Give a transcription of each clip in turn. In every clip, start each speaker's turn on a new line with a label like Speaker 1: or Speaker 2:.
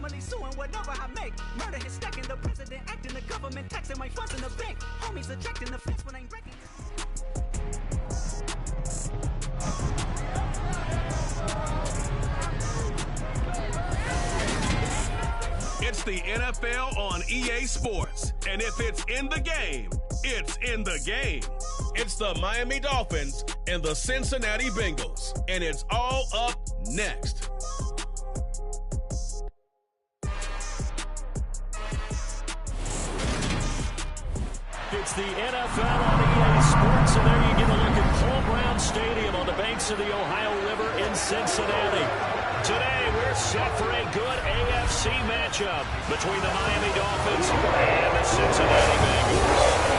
Speaker 1: family suing whatever I make. Murder is stacking, the president acting, the government taxing my funds in the bank. Homies ejecting the fence when I'm breaking.
Speaker 2: It's the NFL on EA Sports. And if it's in the game, it's in the game. It's the Miami Dolphins and the Cincinnati Bengals. And it's all up next.
Speaker 3: It's the NFL on EA Sports, and there you get a look at Paul Brown Stadium on the banks of the Ohio River in Cincinnati. Today, we're set for a good AFC matchup between the Miami Dolphins and the Cincinnati Bengals.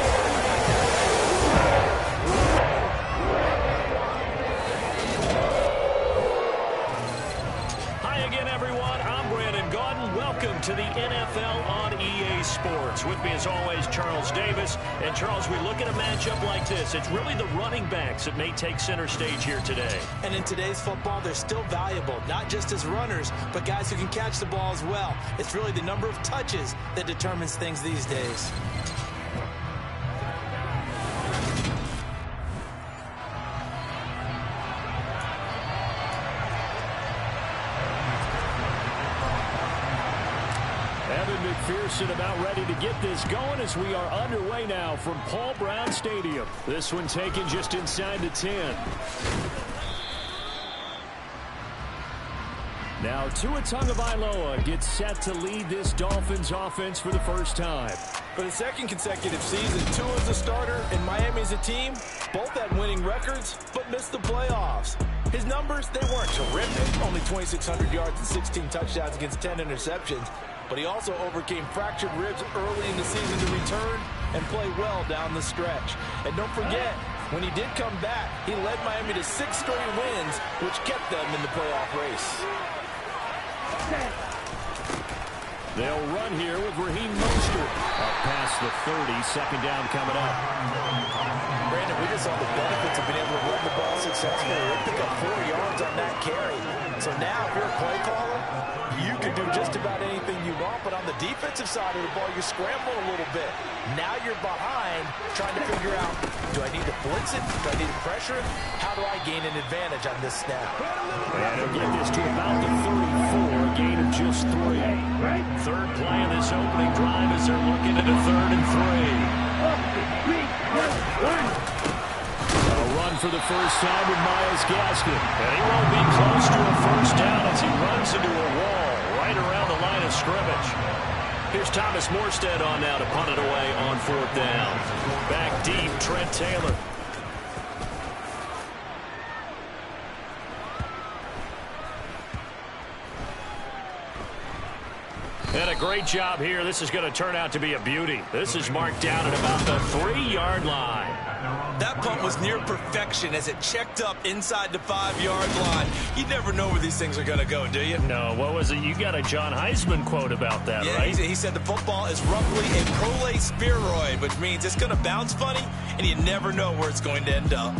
Speaker 3: Welcome to the NFL on EA Sports. With me as always, Charles Davis. And Charles, we look at a matchup like this. It's really the running backs that may take center stage here today.
Speaker 4: And in today's football, they're still valuable, not just as runners, but guys who can catch the ball as well. It's really the number of touches that determines things these days.
Speaker 3: McPherson about ready to get this going as we are underway now from Paul Brown Stadium. This one taken just inside the 10. Now Tua Tagovailoa gets set to lead this Dolphins offense for the first time.
Speaker 4: For the second consecutive season, Tua's a starter and Miami's a team. Both had winning records, but missed the playoffs. His numbers, they weren't terrific. Only 2,600 yards and 16 touchdowns against 10 interceptions. But he also overcame fractured ribs early in the season to return and play well down the stretch. And don't forget, when he did come back, he led Miami to 6 straight wins, which kept them in the playoff race.
Speaker 3: They'll run here with Raheem Mostert. Up past the 30, second down coming up.
Speaker 4: Brandon, we just saw the benefits of being able to run the ball successfully. They pick up 4 yards on that carry. So now, if you're a play caller, you can do just about anything you want, but on the defensive side of the ball, you're scrambling a little bit. Now you're behind, trying to figure out, do I need to blitz it? Do I need to pressure it? How do I gain an advantage on this snap?
Speaker 3: And he'll get this to about the 34, a gain of just 3. Third play in this opening drive as they're looking at a 3rd and 3. A run for the first time with Myles Gaskin. And he won't be close to a first down as he runs into a wall right around the line of scrimmage. Here's Thomas Morstead on now to punt it away on 4th down. Back deep, Trent Taylor. And a great job here. This is going to turn out to be a beauty. This is marked down at about the 3-yard line.
Speaker 4: That punt was near perfection as it checked up inside the 5-yard line. You never know where these things are going to go, do you?
Speaker 3: No, what was it? You got a John Heisman quote about that,
Speaker 4: yeah,
Speaker 3: right?
Speaker 4: He said the football is roughly a prolate spheroid, which means it's going to bounce funny, and you never know where it's going to end up.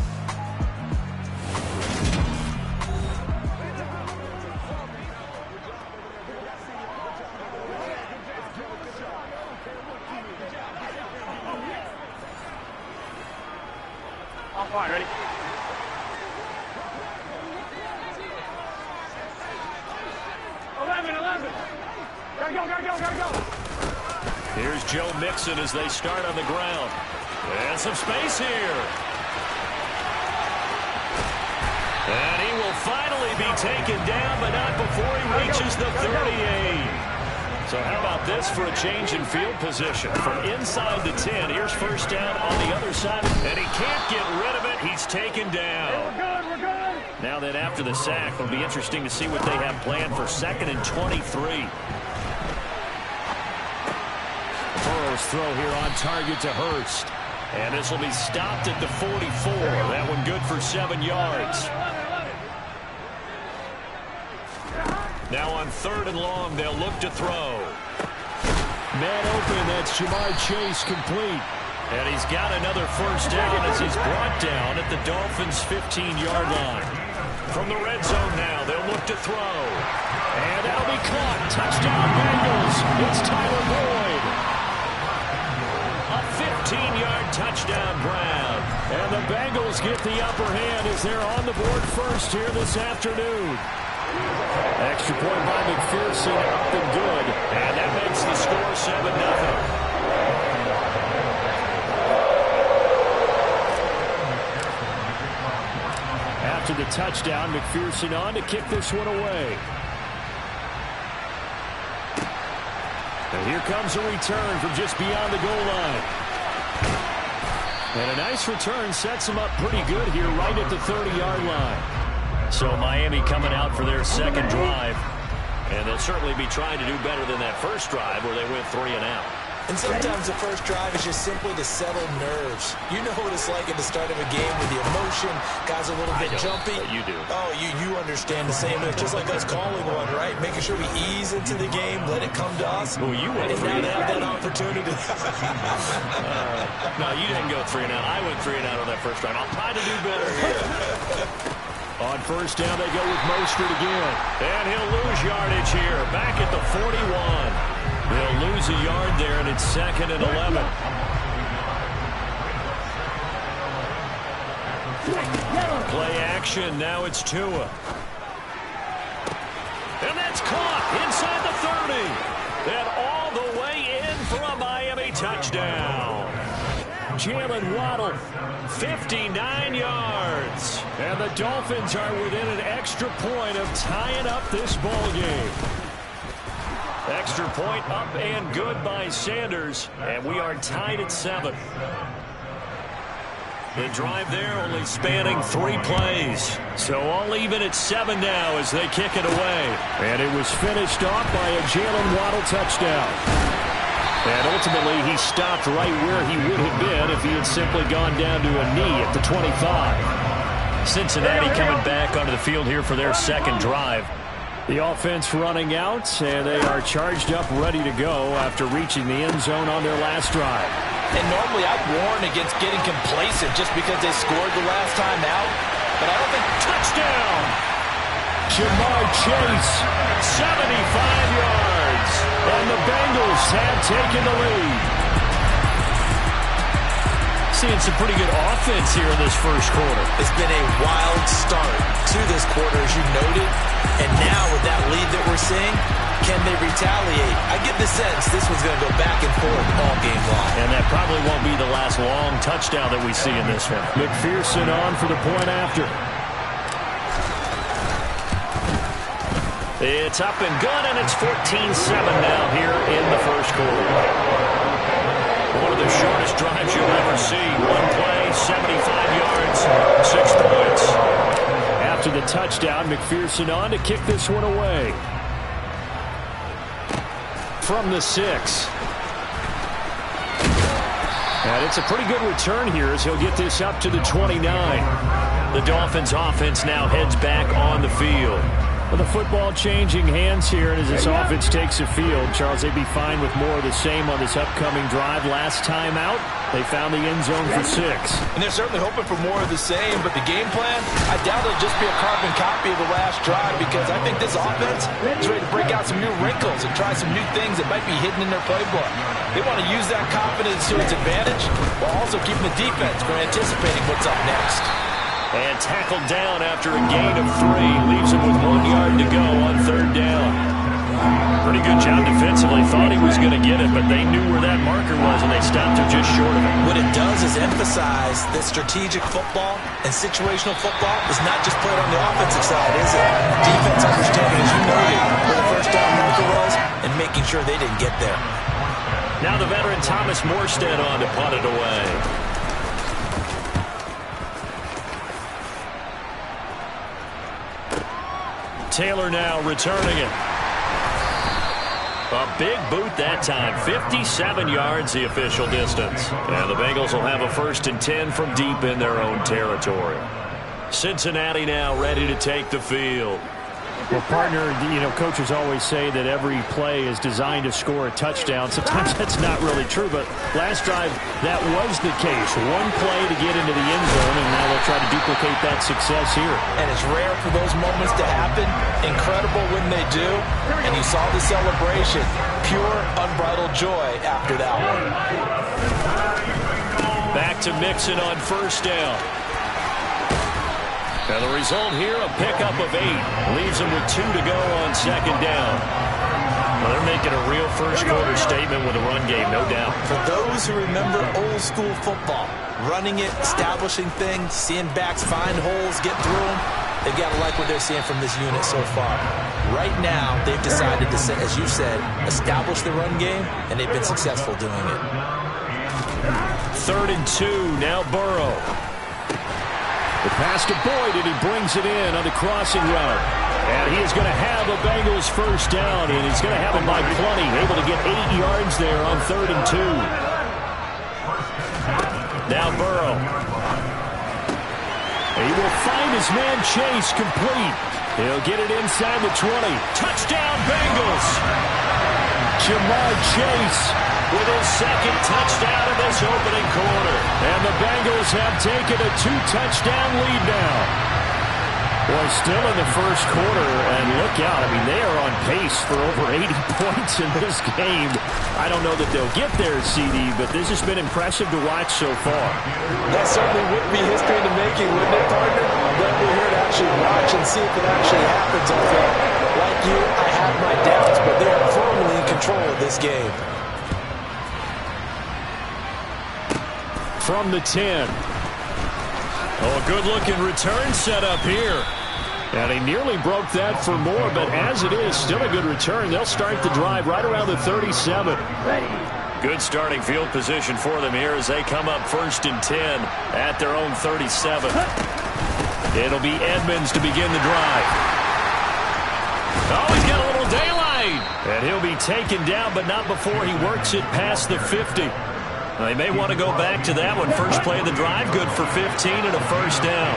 Speaker 5: All right, ready? 11. Gotta go.
Speaker 3: Here's Joe Mixon as they start on the ground. And some space here. And he will finally be taken down, but not before he reaches the 38. So how about this for a change in field position? From inside the 10, here's first down on the other side. And he can't get rid of it. He's taken down.
Speaker 5: We're good.
Speaker 3: Now that after the sack, it'll be interesting to see what they have planned for 2nd and 23. Burrow's throw here on target to Hurst. And this will be stopped at the 44. That one good for 7 yards. Now on 3rd and long, they'll look to throw. Man open, that's Jamar Chase complete. And he's got another first down as he's brought down at the Dolphins' 15-yard line. From the red zone now, they'll look to throw. And that'll be caught. Touchdown Bengals. It's Tyler Boyd. A 15-yard touchdown grab. And the Bengals get the upper hand as they're on the board first here this afternoon. Extra point by McPherson, up and good. And that makes the score 7-0. After the touchdown, McPherson on to kick this one away. And here comes a return from just beyond the goal line. And a nice return sets him up pretty good here right at the 30-yard line. So Miami coming out for their second drive. And they'll certainly be trying to do better than that first drive where they went 3 and out.
Speaker 4: And sometimes the first drive is just simply to settle nerves. You know what it's like at the start of a game with the emotion. Guys a little bit jumpy.
Speaker 3: You do.
Speaker 4: Oh, you understand the same. It's just like us calling one, right? Making sure we ease into the game, let it come to us.
Speaker 3: Well, you went
Speaker 4: and
Speaker 3: 3 and
Speaker 4: now
Speaker 3: out.
Speaker 4: that opportunity.
Speaker 3: No, you didn't go 3 and out. I went 3 and out on that first drive. I'll try to do better here. On first down, they go with Mostert again. And he'll lose yardage here. Back at the 41. They'll lose a yard there, and it's 2nd and 11. Play action. Now it's Tua. And that's caught inside the 30. And all the way in for a Miami touchdown. Jalen Waddle, 59 yards. And the Dolphins are within an extra point of tying up this ball game. Extra point up and good by Sanders. And we are tied at 7. The drive there only spanning 3 plays. So all even at 7 now as they kick it away. And it was finished off by a Jalen Waddle touchdown. And ultimately he stopped right where he would have been if he had simply gone down to a knee at the 25. Cincinnati coming back onto the field here for their second drive. The offense running out, and they are charged up, ready to go after reaching the end zone on their last drive.
Speaker 4: And normally I'd warn against getting complacent just because they scored the last time out. But I don't think...
Speaker 3: Touchdown! Jamar Chase, 75 yards. And the Bengals have taken the lead. Seeing some pretty good offense here in this first quarter.
Speaker 4: It's been a wild start to this quarter, as you noted. And now with that lead that we're seeing, can they retaliate? I get the sense this one's going to go back and forth all game long.
Speaker 3: And that probably won't be the last long touchdown that we see in this one. McPherson on for the point after. It's up and good, and it's 14-7 now here in the first quarter. One of the shortest drives you'll ever see. One play, 75 yards, 6 points. After the touchdown, McPherson on to kick this one away. From the 6. And it's a pretty good return here as he'll get this up to the 29. The Dolphins offense now heads back on the field. Well, the football changing hands here, and as this offense takes the field, Charles, they'd be fine with more of the same on this upcoming drive. Last time out, they found the end zone for 6.
Speaker 4: And they're certainly hoping for more of the same, but the game plan, I doubt it'll just be a carbon copy of the last drive, because I think this offense is ready to break out some new wrinkles and try some new things that might be hidden in their playbook. They want to use that confidence to its advantage while also keeping the defense from anticipating what's up next.
Speaker 3: And tackled down after a gain of 3. Leaves him with 1 yard to go on 3rd down. Pretty good job defensively. Thought he was going to get it, but they knew where that marker was, and they stopped him just short of it.
Speaker 4: What it does is emphasize that strategic football and situational football is not just played on the offensive side, is it? Defense understanding, as you noted, where the first down marker was and making sure they didn't get there.
Speaker 3: Now the veteran Thomas Morstead on to punt it away. Taylor now returning it. A big boot that time. 57 yards the official distance. And the Bengals will have a 1st and 10 from deep in their own territory. Cincinnati now ready to take the field. Well, partner, you know, coaches always say that every play is designed to score a touchdown. Sometimes that's not really true, but last drive, that was the case. One play to get into the end zone, and now they'll try to duplicate that success here.
Speaker 4: And it's rare for those moments to happen. Incredible when they do. And you saw the celebration. Pure, unbridled joy after that one.
Speaker 3: Back to Mixon on first down. Now the result here, a pickup of 8. Leaves them with 2 to go on second down. Well, they're making a real first-quarter statement with a run game, no doubt.
Speaker 4: For those who remember old-school football, running it, establishing things, seeing backs find holes, get through them, they've got to like what they're seeing from this unit so far. Right now, they've decided to, as you said, establish the run game, and they've been successful doing it.
Speaker 3: 3rd and 2, now Burrow. The pass to Boyd, and he brings it in on the crossing route. And he is going to have a Bengals first down, and he's going to have it by plenty. Able to get 8 yards there on 3rd and 2. Now Burrow. He will find his man Chase complete. He'll get it inside the 20. Touchdown Bengals! Jamar Chase with his second touchdown in this opening quarter. And the Bengals have taken a 2-touchdown lead now. Boy, still in the first quarter, and look out. I mean, they are on pace for over 80 points in this game. I don't know that they'll get there, CD, but this has been impressive to watch so far.
Speaker 4: That certainly would be history in the making, wouldn't it, partner? But we're here to actually watch and see if it actually happens. Although, like you, I have my doubts, but they are firmly in control of this game.
Speaker 3: From the 10. Oh, a good-looking return set up here. And he nearly broke that for more, but as it is, still a good return. They'll start the drive right around the 37. Good starting field position for them here as they come up 1st and 10 at their own 37. It'll be Edmonds to begin the drive. Oh, he's got a little daylight. And he'll be taken down, but not before he works it past the 50. They may want to go back to that one. First play of the drive, good for 15 and a first down.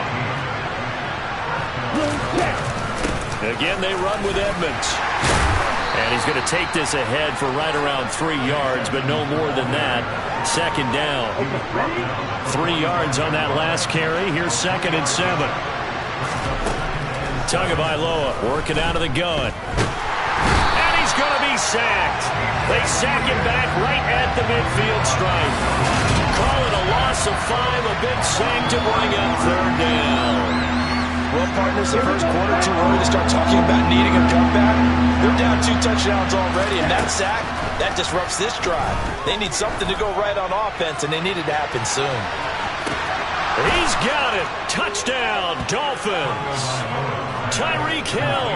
Speaker 3: Again, they run with Edmonds. And he's going to take this ahead for right around 3 yards, but no more than that. Second down. 3 yards on that last carry. Here's 2nd and 7. Tagovailoa working out of the gun. And he's going to be sacked. They sack him back right at the midfield stripe. Call it a loss of 5, a big sack to bring up 3rd down.
Speaker 4: Well, partners, the first quarter too early to start talking about needing a comeback. They're down 2 touchdowns already, and that sack, that disrupts this drive. They need something to go right on offense, and they need it to happen soon.
Speaker 3: He's got it. Touchdown, Dolphins. Tyreek Hill,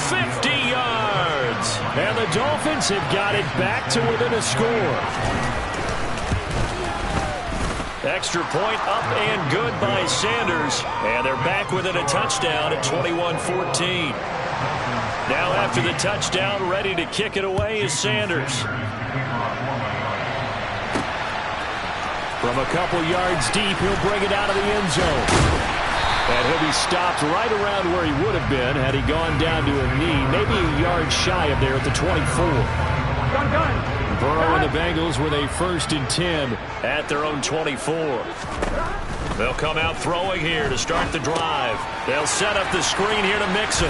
Speaker 3: 50 yards. And the Dolphins have got it back to within a score. Extra point up and good by Sanders. And they're back within a touchdown at 21-14. Now after the touchdown, ready to kick it away is Sanders. From a couple yards deep, he'll bring it out of the end zone. And he'll be stopped right around where he would have been had he gone down to a knee, maybe a yard shy of there at the 24. Burrow and the Bengals with a 1st and 10 at their own 24. They'll come out throwing here to start the drive. They'll set up the screen here to Mixon.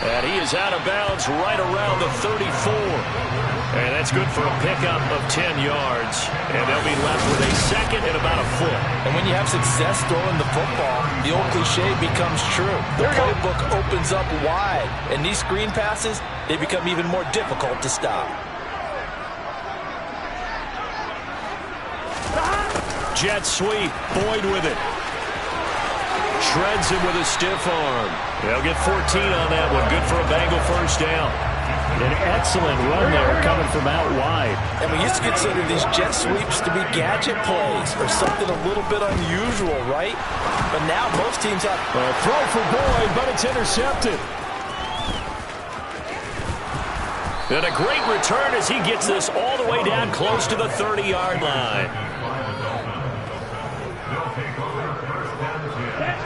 Speaker 3: And he is out of bounds right around the 34. And that's good for a pickup of 10 yards. And they'll be left with a 2nd and about a foot.
Speaker 4: And when you have success throwing the football, the old cliche becomes true. The playbook opens up wide. And these screen passes, they become even more difficult to stop.
Speaker 3: Jet sweep. Boyd with it. Shreds him with a stiff arm. They'll get 14 on that one. Good for a Bengal first down. An excellent run there coming from out wide.
Speaker 4: And we used to consider these jet sweeps to be gadget plays or something a little bit unusual, right? But now most teams have...
Speaker 3: A throw for Boyd, but it's intercepted. And a great return as he gets this all the way down close to the 30-yard line.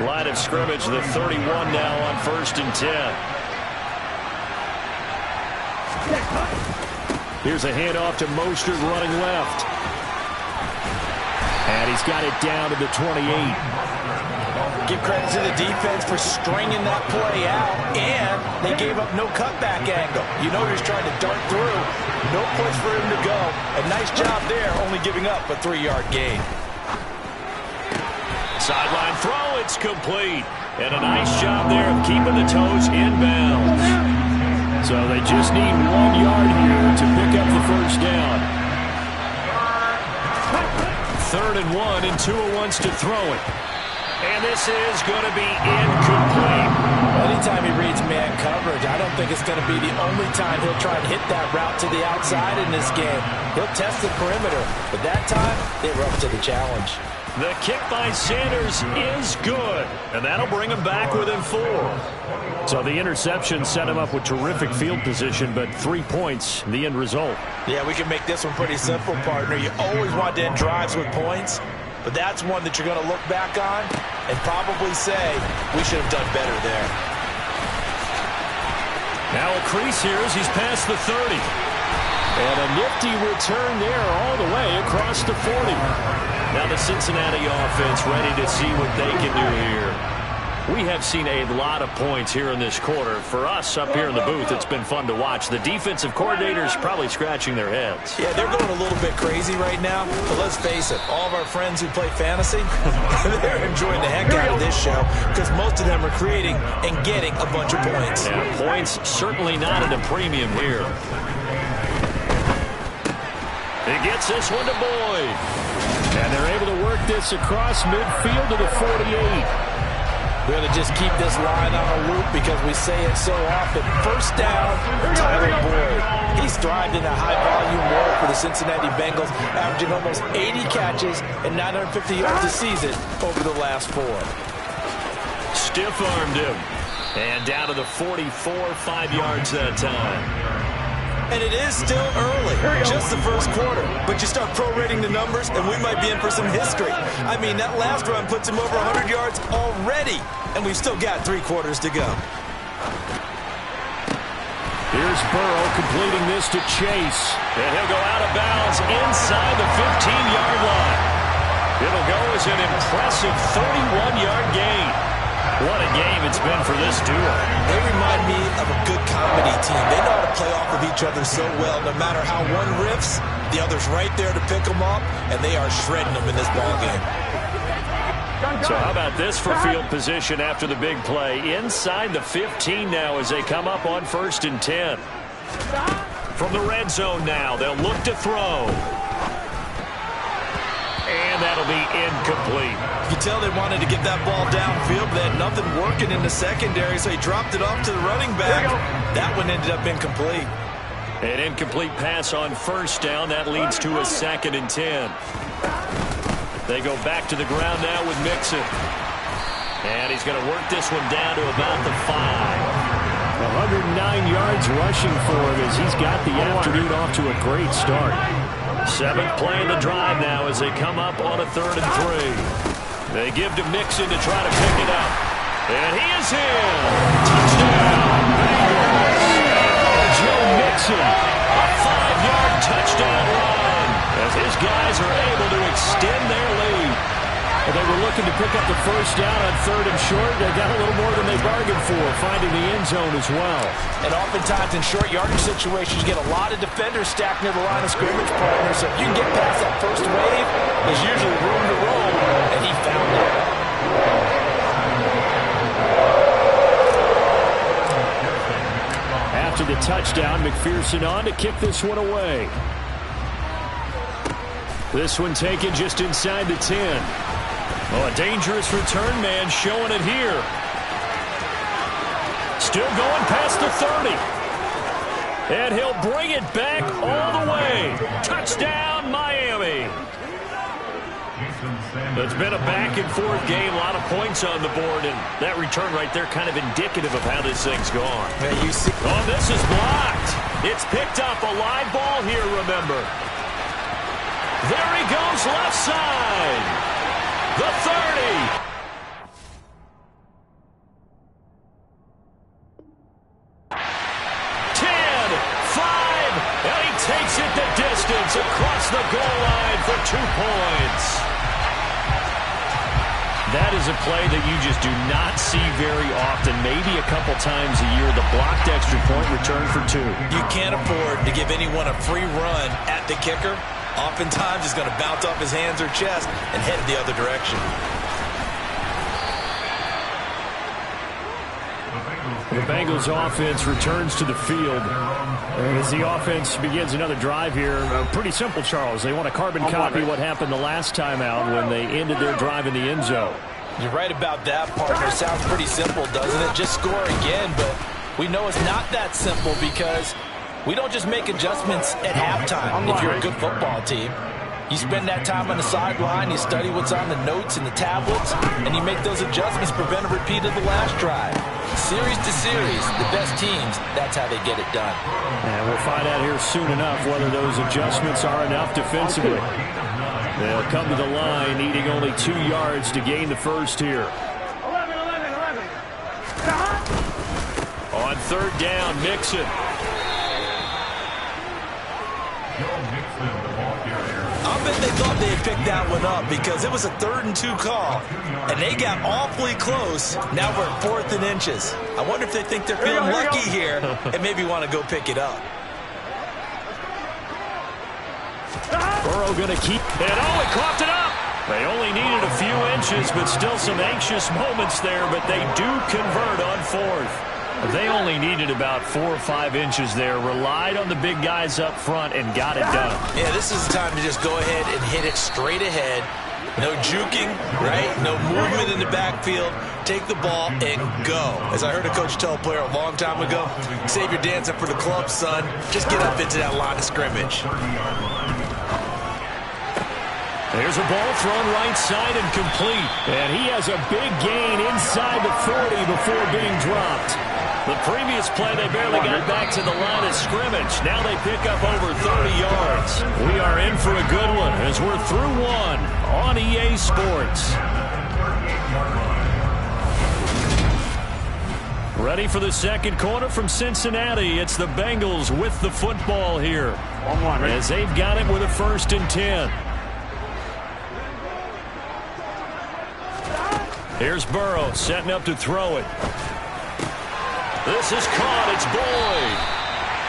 Speaker 3: Line of scrimmage, the 31 now on 1st and 10. Here's a handoff to Mostert running left. And he's got it down to the 28.
Speaker 4: Give credit to the defense for stringing that play out, and they gave up no cutback angle. You know he's trying to dart through. No place for him to go. A nice job there, only giving up a 3-yard gain.
Speaker 3: Sideline throw, it's complete. And a nice job there of keeping the toes inbounds. So they just need 1 yard here to pick up the first down. 3rd and 1, and Tua wants to throw it. And this is going to be incomplete.
Speaker 4: Anytime he reads man coverage, I don't think it's going to be the only time he'll try and hit that route to the outside in this game. He'll test the perimeter, but that time they were up to the challenge.
Speaker 3: The kick by Sanders is good, and that'll bring him back within 4. So the interception set him up with terrific field position, but 3 points, the end result.
Speaker 4: Yeah, we can make this one pretty simple, partner. You always want to end drives with points, but that's one that you're going to look back on and probably say, we should have done better there.
Speaker 3: Now a crease here as he's past the 30. And a nifty return there all the way across the 40. Now the Cincinnati offense ready to see what they can do here. We have seen a lot of points here in this quarter. For us up here in the booth, it's been fun to watch. The defensive coordinators probably scratching their heads.
Speaker 4: Yeah, they're going a little bit crazy right now. But let's face it, all of our friends who play fantasy, they're enjoying the heck out of this show because most of them are creating and getting a bunch of points.
Speaker 3: Yeah, points certainly not at a premium here. He gets this one to Boyd. And they're able to work this across midfield to the 48.
Speaker 4: We're going to just keep this line on a loop because we say it so often. First down, Tyler Boyd. He's thrived in a high-volume role for the Cincinnati Bengals, averaging almost 80 catches and 950 yards a season over the last 4.
Speaker 3: Stiff-armed him. And down to the 44, 5 yards that time.
Speaker 4: And it is still early, just the first quarter. But you start prorating the numbers, and we might be in for some history. I mean, that last run puts him over 100 yards already, and we've still got 3 quarters to go.
Speaker 3: Here's Burrow completing this to Chase. And he'll go out of bounds inside the 15-yard line. It'll go as an impressive 31-yard gain. What a game it's been for this duo.
Speaker 4: They remind me of a good comedy team. They know how to play off of each other so well. No matter how one riffs, the other's right there to pick them up, and they are shredding them in this ballgame.
Speaker 3: So how about this for field position after the big play? Inside the 15 now as they come up on 1st and 10. From the red zone now, they'll look to throw. And that'll be incomplete.
Speaker 4: You can tell they wanted to get that ball downfield, but they had nothing working in the secondary, so he dropped it off to the running back. That one ended up incomplete.
Speaker 3: An incomplete pass on 1st down. That leads to a 2nd and 10. They go back to the ground now with Mixon. And he's going to work this one down to about the 5. 109 yards rushing for him as he's got the afternoon off to a great start. 7th play in the drive now as they come up on a 3rd and 3. They give to Mixon to try to pick it up. And he is in. Touchdown, Bengals. Joe Mixon, a 5-yard touchdown run as his guys are able to extend their lead. Well, they were looking to pick up the first down on 3rd and short. They got a little more than they bargained for, finding the end zone as well.
Speaker 4: And oftentimes in short yardage situations, you get a lot of defenders stacked near the line of scrimmage, partner. So if you can get past that first wave, there's usually room to roll, and he found it.
Speaker 3: After the touchdown, McPherson on to kick this one away. This one taken just inside the 10. Oh, a dangerous return man showing it here. Still going past the 30. And he'll bring it back all the way. Touchdown, Miami. It's been a back-and-forth game, a lot of points on the board, and that return right there kind of indicative of how this thing's gone.
Speaker 4: Yeah, you see.
Speaker 3: Oh, this is blocked. It's picked up, a live ball here, remember. There he goes left side. The 30. distance across the goal line for 2 points. That is a play that you just do not see very often, maybe a couple times a year. The blocked extra point return for 2.
Speaker 4: You can't afford to give anyone a free run at the kicker. Oftentimes, he's going to bounce off his hands or chest and head the other direction.
Speaker 3: The Bengals offense returns to the field as the offense begins another drive here. Pretty simple, Charles. They want to carbon copy what happened the last time out when they ended their drive in the end zone.
Speaker 4: You're right about that, partner. Sounds pretty simple, doesn't it? Just score again, but we know it's not that simple because we don't just make adjustments at halftime if you're a good football team. You spend that time on the sideline, you study what's on the notes and the tablets, and you make those adjustments, prevent a repeat of the last drive. Series to series, the best teams, that's how they get it done.
Speaker 3: And we'll find out here soon enough whether those adjustments are enough defensively. They'll come to the line, needing only 2 yards to gain the first here.
Speaker 5: 11.
Speaker 3: On third down, Mixon.
Speaker 4: I bet they thought they had picked that one up because it was a 3rd and 2 call, and they got awfully close. Now we're at 4th and inches. I wonder if they think they're feeling lucky here and maybe want to go pick it up.
Speaker 3: Burrow going to keep it. Oh, he coughed it up. They only needed a few inches, but still some anxious moments there, but they do convert on 4th. They only needed about 4 or 5 inches there, relied on the big guys up front, and got it done.
Speaker 4: Yeah, this is the time to just go ahead and hit it straight ahead. No juking, right? No movement in the backfield. Take the ball and go. As I heard a coach tell a player a long time ago, save your dancing for the club, son. Just get up into that line of scrimmage.
Speaker 3: There's a ball thrown right side and complete. And he has a big gain inside the 40 before being dropped. The previous play, they barely got back to the line of scrimmage. Now they pick up over 30 yards. We are in for a good one as we're through one on EA Sports. Ready for the second quarter from Cincinnati. It's the Bengals with the football here as they've got it with a 1st and 10. Here's Burrow setting up to throw it. This is caught. It's Boyd.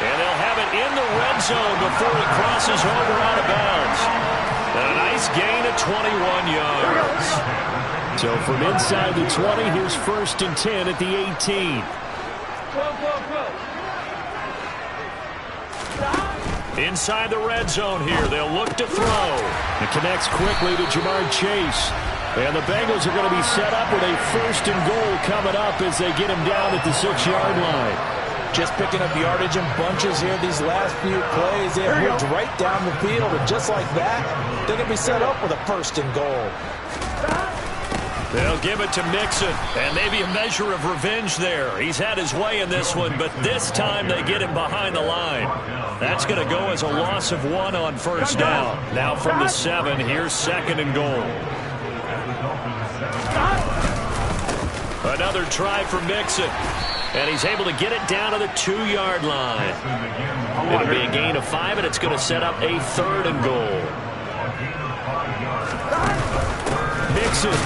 Speaker 3: And they'll have it in the red zone before he crosses over out of bounds. And a nice gain of 21 yards. So from inside the 20, here's 1st and 10 at the 18. Inside the red zone here. They'll look to throw. It connects quickly to Jamar Chase. And the Bengals are going to be set up with a 1st and goal coming up as they get him down at the 6-yard line.
Speaker 4: Just picking up yardage in bunches here these last few plays. They have moved right down the field, and just like that, they're going to be set up with a 1st and goal.
Speaker 3: They'll give it to Mixon, and maybe a measure of revenge there. He's had his way in this one, but this time they get him behind the line. That's going to go as a loss of 1 on 1st down. Now from the 7, here's 2nd and goal. Another try for Mixon, and he's able to get it down to the 2-yard line. It'll be a gain of 5, and it's going to set up a 3rd and goal. Mixon.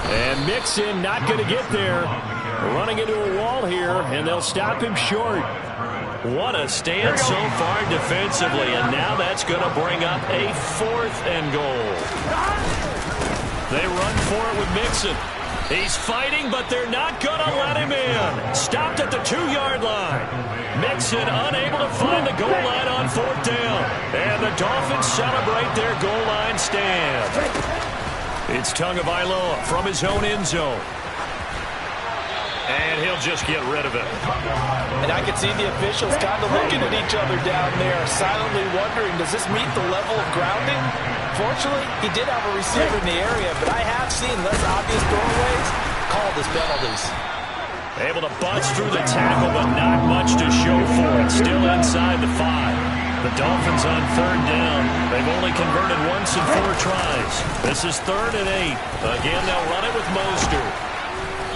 Speaker 3: And Mixon not going to get there. Running into a wall here, and they'll stop him short. What a stand so far defensively, and now that's going to bring up a 4th and goal. They run for it with Mixon. He's fighting, but they're not going to let him in. Stopped at the 2-yard line. Mixon unable to find the goal line on 4th down. And the Dolphins celebrate their goal line stand. It's Tagovailoa from his own end zone. And he'll just get rid of it.
Speaker 4: And I can see the officials kind of looking at each other down there, silently wondering, does this meet the level of grounding? Fortunately, he did have a receiver in the area, but I have seen less obvious throwaways called as penalties.
Speaker 3: Able to bust through the tackle, but not much to show for it. Still inside the 5. The Dolphins on 3rd down. They've only converted once in 4 tries. This is 3rd and 8. Again, they'll run it with Mostert.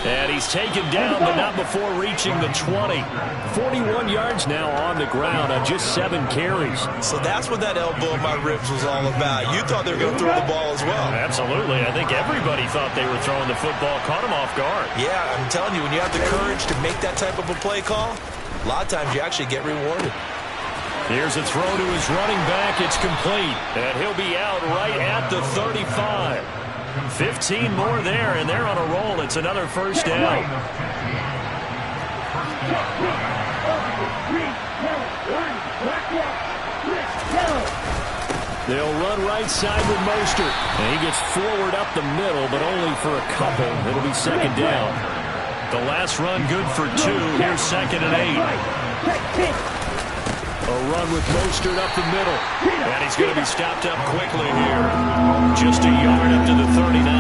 Speaker 3: And he's taken down, but not before reaching the 20. 41 yards now on the ground on just 7 carries.
Speaker 4: So that's what that elbow in my ribs was all about. You thought they were going to throw the ball as well.
Speaker 3: Absolutely. I think everybody thought they were throwing the football, caught him off guard.
Speaker 4: Yeah, I'm telling you, when you have the courage to make that type of a play call, a lot of times you actually get rewarded.
Speaker 3: Here's a throw to his running back. It's complete. And he'll be out right at the 35. 15 more there, and they're on a roll. It's another first down. They'll run right side with Mostert. And he gets forward up the middle, but only for a couple. It'll be second down. The last run good for 2. Here's 2nd and 8. A run with Mostert up the middle. And he's going to be stopped up quickly here. Just a yard up to the 39.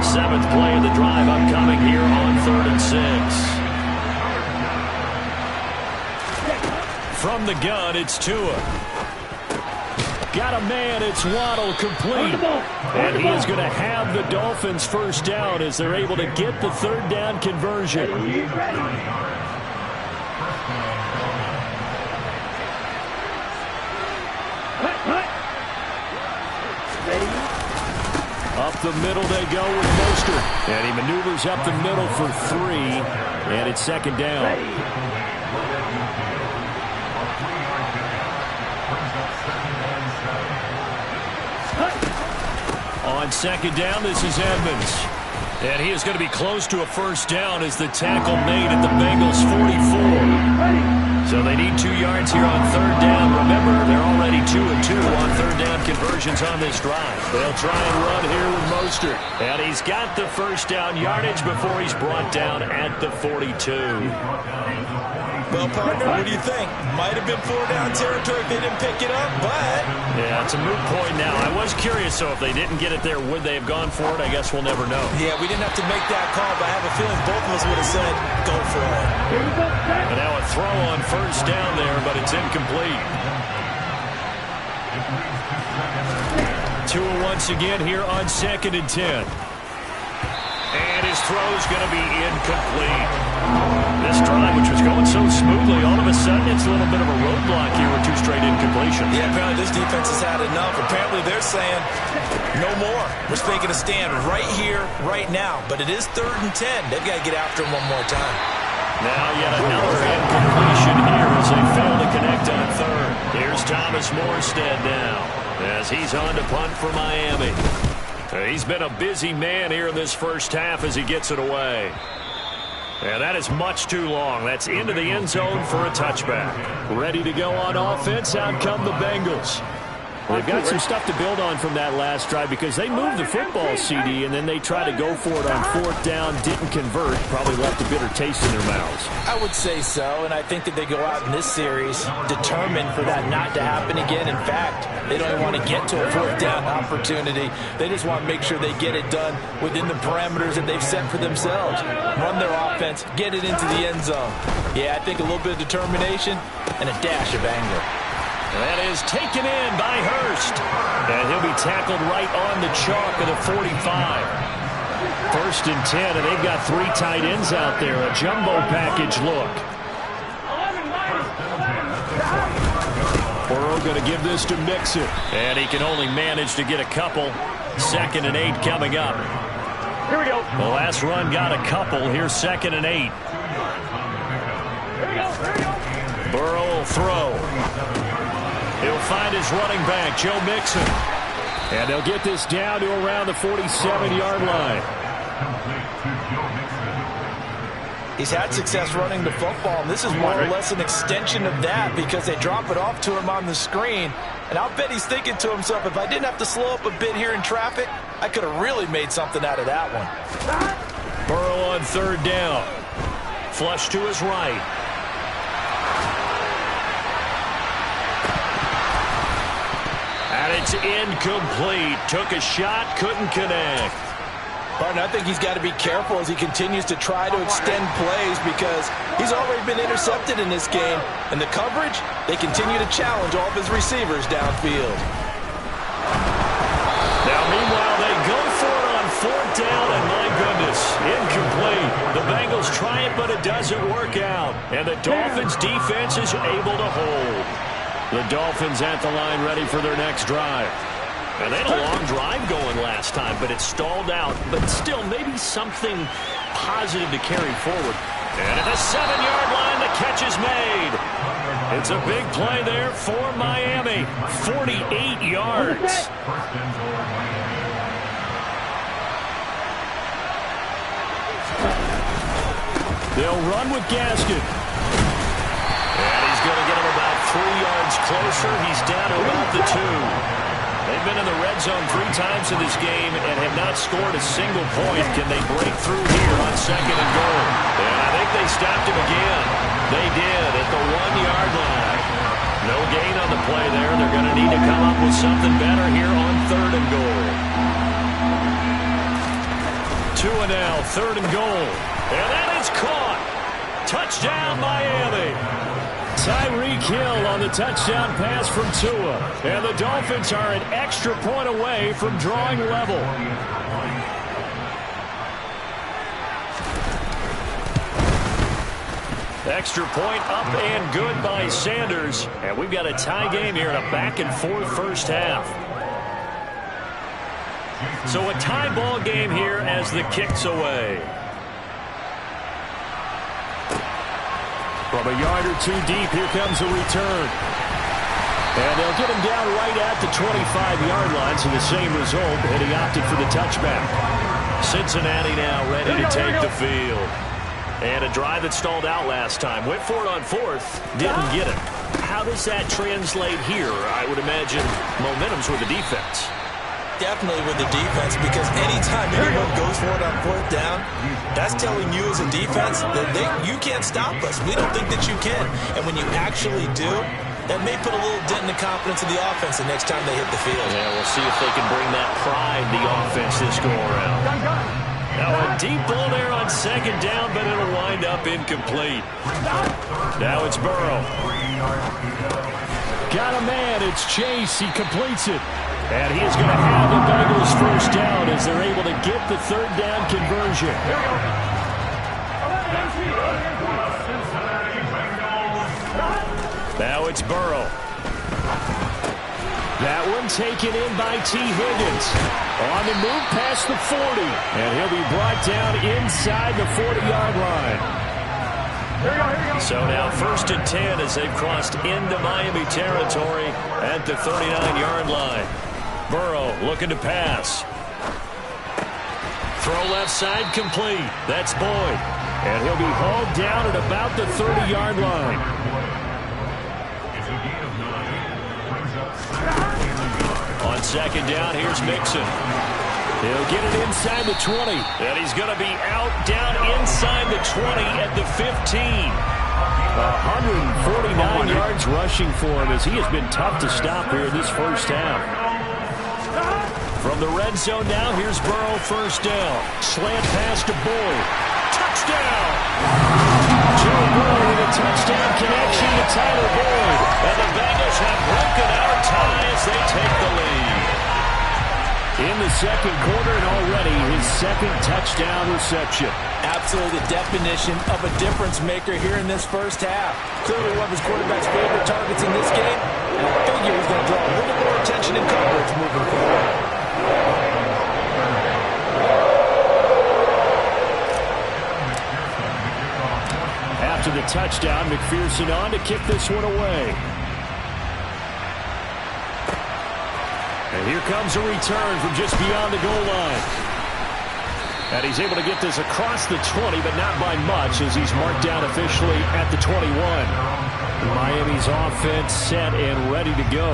Speaker 3: 7th play of the drive upcoming here on 3rd and 6. From the gun, it's Tua. Got a man, it's Waddle, complete. And he is going to have the Dolphins first down as they're able to get the 3rd down conversion. Up the middle they go with Mostert. And he maneuvers up the middle for 3. And it's 2nd down. On 2nd down, this is Edmonds. And he is going to be close to a first down as the tackle made at the Bengals 44. So they need 2 yards here on 3rd down. Remember, they're already 2-2 on 3rd down conversions on this drive. They'll try and run here with Mostert. And he's got the first down yardage before he's brought down at the 42.
Speaker 4: Well, partner, what do you think? Might have been 4-down territory if they didn't pick it up, but...
Speaker 3: Yeah, it's a moot point now. I was curious, so if they didn't get it there, would they have gone for it? I guess we'll never know.
Speaker 4: Yeah, we didn't have to make that call, but I have a feeling both of us would have said, go for it.
Speaker 3: And now a throw on first down there, but it's incomplete. Tua once again here on 2nd and 10. And his throw's going to be incomplete. This drive, which was going so smoothly, all of a sudden it's a little bit of a roadblock here with 2 straight incompletions.
Speaker 4: Yeah, apparently this defense has had enough. Apparently they're saying, no more. We're making a stand right here, right now. But it is 3rd and 10. They've got to get after him one more time.
Speaker 3: Now yet another incompletion here as they fail to connect on 3rd. Here's Thomas Morstead now as he's on to punt for Miami. He's been a busy man here in this first half as he gets it away. And that is much too long. That's into the end zone for a touchback. Ready to go on offense. Out come the Bengals. They've got some stuff to build on from that last drive because they moved the football, CD, and then they tried to go for it on 4th down, didn't convert, probably left a bitter taste in their mouths.
Speaker 4: I would say so, and I think that they go out in this series determined for that not to happen again. In fact, they don't even want to get to a 4th down opportunity. They just want to make sure they get it done within the parameters that they've set for themselves. Run their offense, get it into the end zone. Yeah, I think a little bit of determination and a dash of anger.
Speaker 3: That is taken in by Hurst. And he'll be tackled right on the chalk of the 45. 1st and 10, and they've got 3 tight ends out there. A jumbo package look. Burrow going to give this to Mixon. And he can only manage to get a couple. 2nd and 8 coming up.
Speaker 5: Here we go.
Speaker 3: The last run got a couple. Here's 2nd and 8. Burrow will throw. He'll find his running back, Joe Mixon. And they'll get this down to around the 47-yard line.
Speaker 4: He's had success running the football, and this is more or less an extension of that because they drop it off to him on the screen. And I'll bet he's thinking to himself, if I didn't have to slow up a bit here in traffic, I could have really made something out of that one.
Speaker 3: Burrow on 3rd down. Flush to his right. And it's incomplete. Took a shot, couldn't connect.
Speaker 4: Barton, I think he's got to be careful as he continues to try to extend plays because he's already been intercepted in this game. And the coverage, they continue to challenge all of his receivers downfield.
Speaker 3: Now, meanwhile, they go for it on 4th down, and my goodness, pass, incomplete. The Bengals try it, but it doesn't work out. And the Dolphins defense is able to hold. The Dolphins at the line ready for their next drive. And they had a long drive going last time, but it stalled out. But still, maybe something positive to carry forward. And at the 7-yard line, the catch is made. It's a big play there for Miami. 48 yards. They'll run with Gaskin. And he's going to get him about 3 yards closer. He's down to about the 2. They've been in the red zone 3 times in this game and have not scored a single point. Can they break through here on 2nd and goal? And I think they stopped him again. They did at the 1-yard line. No gain on the play there. They're going to need to come up with something better here on 3rd and goal. 2 and now, 3rd and goal. And that is caught. Touchdown, Miami. Tyreek Hill on the touchdown pass from Tua. And the Dolphins are an extra point away from drawing level. Extra point up and good by Sanders. And we've got a tie game here in a back-and-forth first half. So a tie ball game here as the kick's away. From a yard or 2 deep, here comes a return. And they'll get him down right at the 25-yard line, so the same result, and he opted for the touchback. Cincinnati now ready to take the field. And a drive that stalled out last time. Went for it on 4th, didn't get it. How does that translate here? I would imagine momentum's with the defense.
Speaker 4: Definitely with the defense, because anytime anyone goes for it on 4th down, that's telling you as a defense that you can't stop us. We don't think that you can. And when you actually do, that may put a little dent in the confidence of the offense the next time they hit the field.
Speaker 3: Yeah, we'll see if they can bring that pride, the offense, this go around. Now a deep ball there on 2nd down, but it'll wind up incomplete. Now it's Burrow. Got a man, it's Chase, he completes it. And he is going to have the Bengals first down as they're able to get the 3rd down conversion. Now it's Burrow. That one taken in by T. Higgins. On the move past the 40. And he'll be brought down inside the 40-yard line. So now 1st and 10 as they've crossed into Miami territory at the 39-yard line. Burrow looking to pass. Throw left side complete. That's Boyd. And he'll be hauled down at about the 30-yard line. On 2nd down, here's Mixon. He'll get it inside the 20. And he's going to be out down inside the 20 at the 15. 149 yards rushing for him as he has been tough to stop here in this first half. From the red zone now, here's Burrow, 1st down. Slant pass to Boyd. Touchdown! Joe Burrow with a touchdown connection to Tyler Boyd. And the Bengals have broken our tie as they take the lead. In the 2nd quarter and already his 2nd touchdown reception. Absolutely the definition of a difference maker here in this first half. Clearly one of his quarterback's favorite targets in this game. And I figure he's going to draw a little more attention and coverage moving forward. After the touchdown, McPherson on to kick this one away. And here comes a return from just beyond the goal line. And he's able to get this across the 20, but not by much as he's marked down officially at the 21. Miami's offense set and ready to go.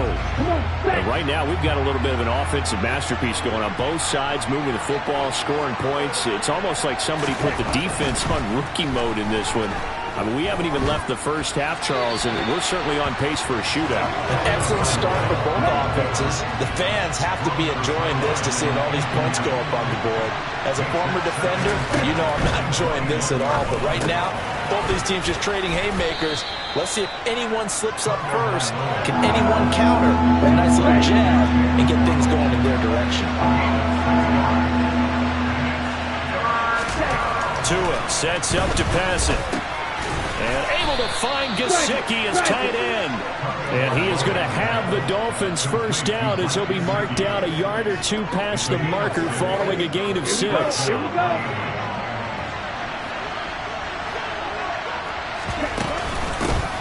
Speaker 3: And right now, we've got a little bit of an offensive masterpiece going on both sides, moving the football, scoring points. It's almost like somebody put the defense on rookie mode in this one. I mean, we haven't even left the first half, Charles, and we're certainly on pace for a shootout.
Speaker 4: An excellent start for both offenses. The fans have to be enjoying this to see all these points go up on the board. As a former defender, you know I'm not enjoying this at all. But right now, both these teams just trading haymakers. Let's see if anyone slips up first. Can anyone counter a nice little jab and get things going in their direction?
Speaker 3: Tua sets up to pass it. And able to find Gesicki as tight end. And he is going to have the Dolphins first down as he'll be marked down a yard or two past the marker following a gain of 6.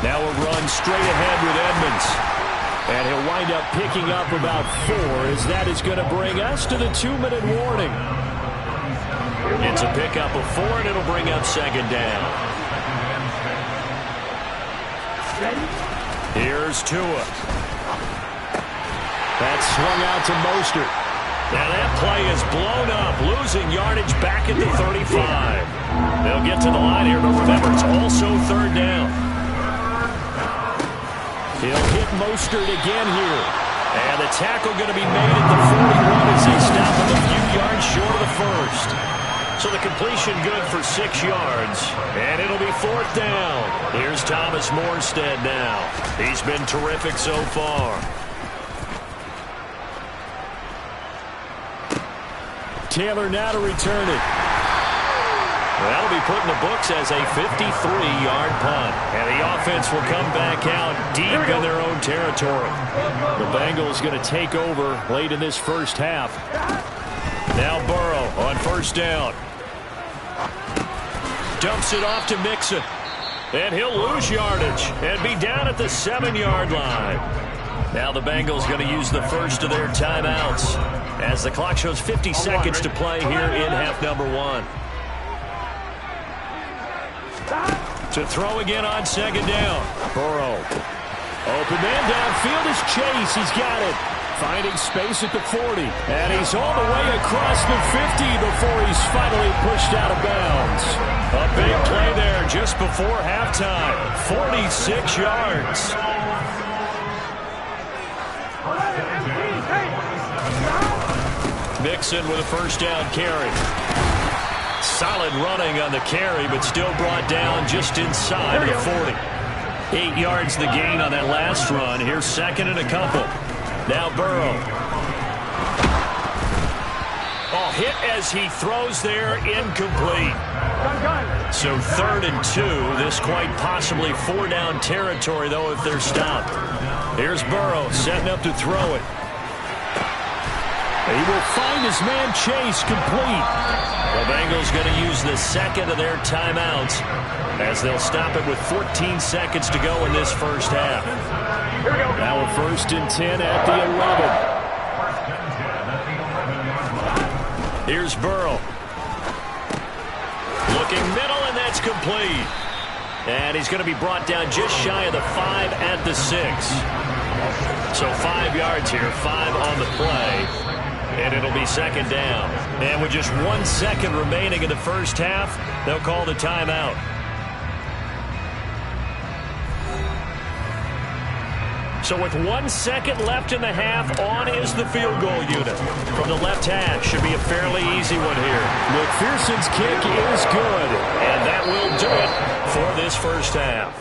Speaker 3: Now a run straight ahead with Edmonds. And he'll wind up picking up about 4 as that is going to bring us to the 2-minute warning. It's a pickup of 4 and it'll bring up second down. Here's Tua. That's swung out to Mostert. Now that play is blown up, losing yardage back at the 35. They'll get to the line here, but remember, it's also third down. He'll hit Mostert again here. And the tackle going to be made at the 41 as they stop him a few yards short of the first. So the completion good for 6 yards. And it'll be fourth down. Here's Thomas Morstead now. He's been terrific so far. Taylor now to return it. That'll be put in the books as a 53-yard punt. And the offense will come back out deep in their own territory. The Bengals going to take over late in this first half. Now Burrow on first down. Dumps it off to Mixon. And he'll lose yardage and be down at the 7-yard line. Now the Bengals going to use the first of their timeouts as the clock shows 50 seconds to play here in half number 1. To throw again on second down. Burrow. Open man downfield is Chase. He's got it. Finding space at the 40. And he's all the way across the 50 before he's finally pushed out of bounds. A big play there just before halftime. 46 yards. Mixon with a first down carry. Solid running on the carry, but still brought down just inside of the 40. 8 yards the gain on that last run. Here's second and a couple. Now Burrow. Oh, hit as he throws there, incomplete. So 3rd and 2. This quite possibly 4-down territory, though, if they're stopped. Here's Burrow setting up to throw it. He will find his man Chase complete. The Bengals going to use the second of their timeouts as they'll stop it with 14 seconds to go in this first half. Now a 1st and 10 at the 11. Here's Burrow. Looking middle, and that's complete. And he's going to be brought down just shy of the 5 at the 6. So 5 yards here, 5 on the play. And it'll be second down. And with just 1 second remaining in the first half, they'll call the timeout. So with 1 second left in the half, on is the field goal unit. From the left hash, should be a fairly easy one here. McPherson's kick is good. And that will do it for this first half.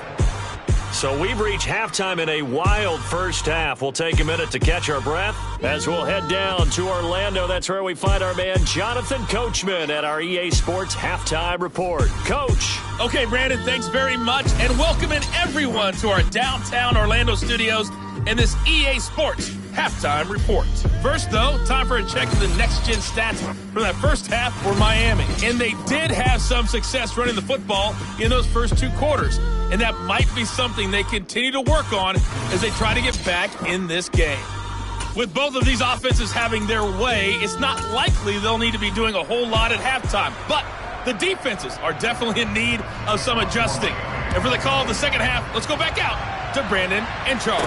Speaker 3: So we've reached halftime in a wild first half. We'll take a minute to catch our breath as we'll head down to Orlando. That's where we find our man Jonathan Coachman at our EA Sports Halftime Report. Coach.
Speaker 6: Okay, Brandon, thanks very much, and welcoming everyone to our downtown Orlando studios and this EA Sports Halftime Report. First, though, time for a check of the next-gen stats from that first half for Miami. And they did have some success running the football in those first 2 quarters. And that might be something they continue to work on as they try to get back in this game. With both of these offenses having their way, it's not likely they'll need to be doing a whole lot at halftime. But the defenses are definitely in need of some adjusting. And for the call of the second half, let's go back out to Brandon and Charles.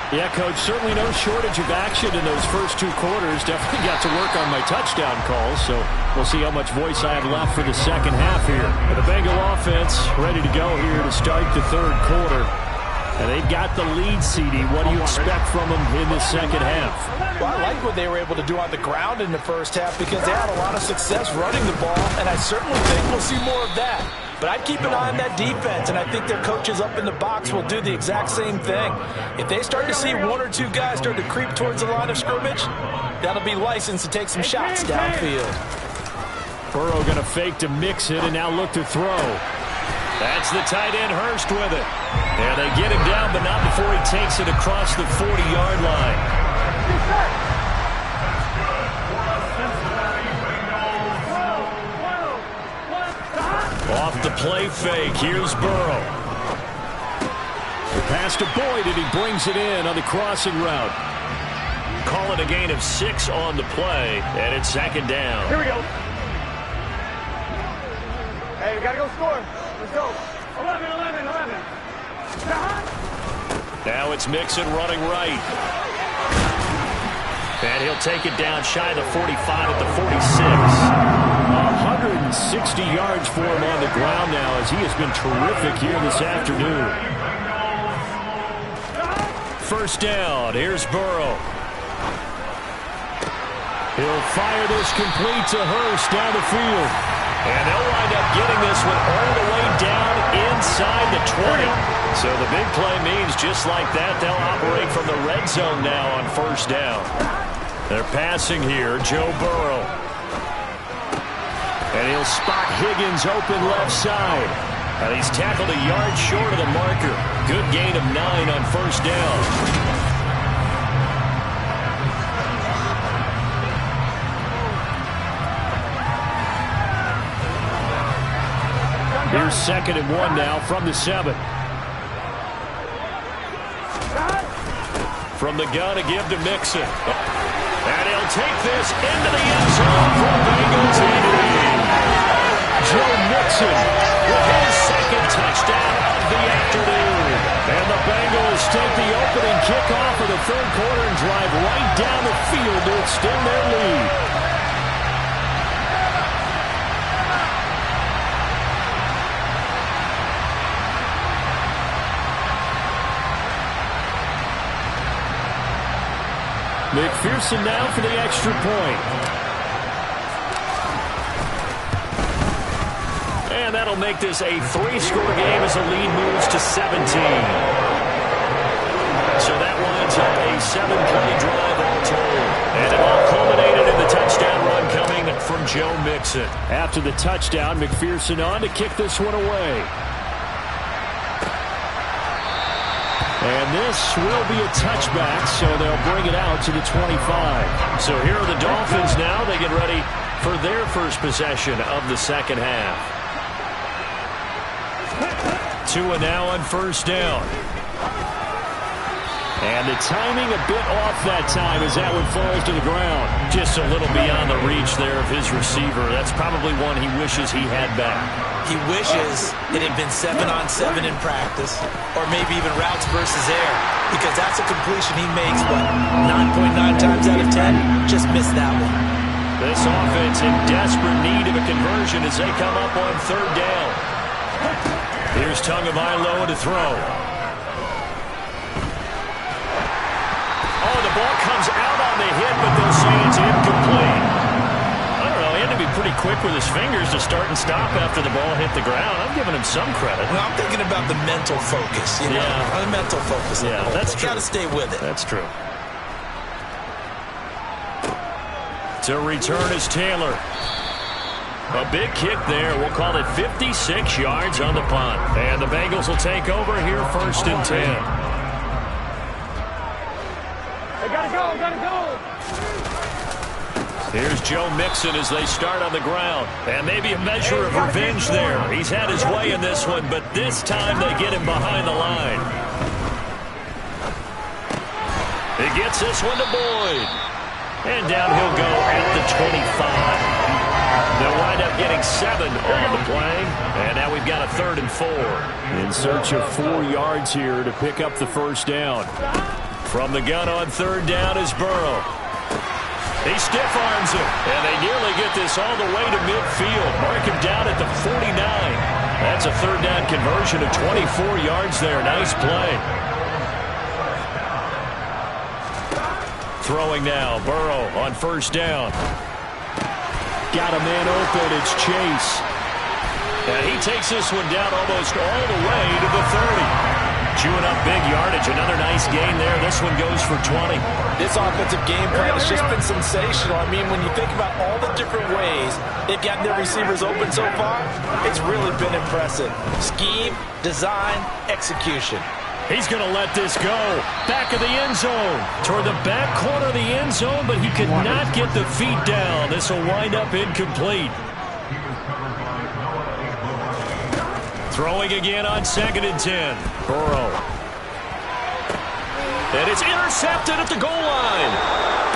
Speaker 3: Yeah, Coach, certainly no shortage of action in those first 2 quarters. Definitely got to work on my touchdown calls, so we'll see how much voice I have left for the second half here. And the Bengal offense ready to go here to start the 3rd quarter. And they've got the lead, CD. What do you expect from them in the second half?
Speaker 4: Well, I like what they were able to do on the ground in the first half because they had a lot of success running the ball, and I certainly think we'll see more of that. But I'd keep an eye on that defense, and I think their coaches up in the box will do the exact same thing. If they start to see 1 or 2 guys start to creep towards the line of scrimmage, that'll be licensed to take some shots downfield.
Speaker 3: Burrow going to fake to mix it and now look to throw. That's the tight end Hurst with it. And they get him down, but not before he takes it across the 40-yard line. Off the play fake. Here's Burrow. The pass to Boyd, and he brings it in on the crossing route. Call it a gain of 6 on the play, and it's second down.
Speaker 5: Here we go. Hey, we got to go score. Let's go. 11.
Speaker 3: Now it's Mixon running right. And he'll take it down shy of the 45 at the 46. 160 yards for him on the ground now as he has been terrific here this afternoon. First down. Here's Burrow. He'll fire this complete to Hurst down the field. And they'll wind up getting this one all the way down inside the 20. So the big play means just like that, they'll operate from the red zone now on first down. They're passing here, Joe Burrow. And he'll spot Higgins open left side. And he's tackled a yard short of the marker. Good gain of 9 on first down. Here's 2nd and 1 now from the 7. From the gun to give to Mixon. And he'll take this into the end zone for the Bengals. Joe Mixon with his 2nd touchdown of the afternoon. And the Bengals take the opening kickoff of the 3rd quarter and drive right down the field to extend their lead. McPherson now for the extra point. And that'll make this a 3-score game as the lead moves to 17. So that winds up a 7-play drive all told. And it all culminated in the touchdown run coming from Joe Mixon. After the touchdown, McPherson on to kick this one away. And this will be a touchback, so they'll bring it out to the 25. So here are the Dolphins now. They get ready for their first possession of the second half. Tua now on first down. And the timing a bit off that time as that one falls to the ground. Just a little beyond the reach there of his receiver. That's probably one he wishes he had back.
Speaker 7: He wishes it had been 7-on-7 in practice, or maybe even routes versus air, because that's a completion he makes, but 9.9 times out of 10, just missed that one.
Speaker 3: This offense in desperate need of a conversion as they come up on third down. Here's Tagovailoa to throw. Oh, the ball comes out on the hit, but they'll say it's incomplete. I don't know, he had to be pretty quick with his fingers to start and stop after the ball hit the ground. I'm giving him some credit.
Speaker 7: Well, I'm thinking about the mental focus, you know?
Speaker 3: Yeah.
Speaker 7: The mental focus.
Speaker 3: Yeah, that's true.
Speaker 7: Got to stay with it.
Speaker 3: That's true. To return is Taylor. A big kick there. We'll call it 56 yards on the punt. And the Bengals will take over here first and 10.
Speaker 5: Gotta go.
Speaker 3: Here's Joe Mixon as they start on the ground. And maybe a measure of revenge there. He's had his way in this one, but this time they get him behind the line. He gets this one to Boyd. And down he'll go at the 25. They'll wind up getting 7 on the play. And now we've got a 3rd and 4. In search of 4 yards here to pick up the first down. From the gun on third down is Burrow. He stiff-arms him, and they nearly get this all the way to midfield. Mark him down at the 49. That's a third down conversion of 24 yards there. Nice play. Throwing now, Burrow on first down. Got a man open, it's Chase. And he takes this one down almost all the way to the 30. chewing up big yardage. Another nice gain there. This one goes for 20.
Speaker 4: This offensive game plan has just been sensational. I mean, when you think about all the different ways they've gotten their receivers open so far, it's really been impressive. Scheme, design, execution.
Speaker 3: He's going to let this go. Back of the end zone. Toward the back corner of the end zone, but he could not get the feet down. This will wind up incomplete. Throwing again on 2nd and 10. Burrow. And it's intercepted at the goal line.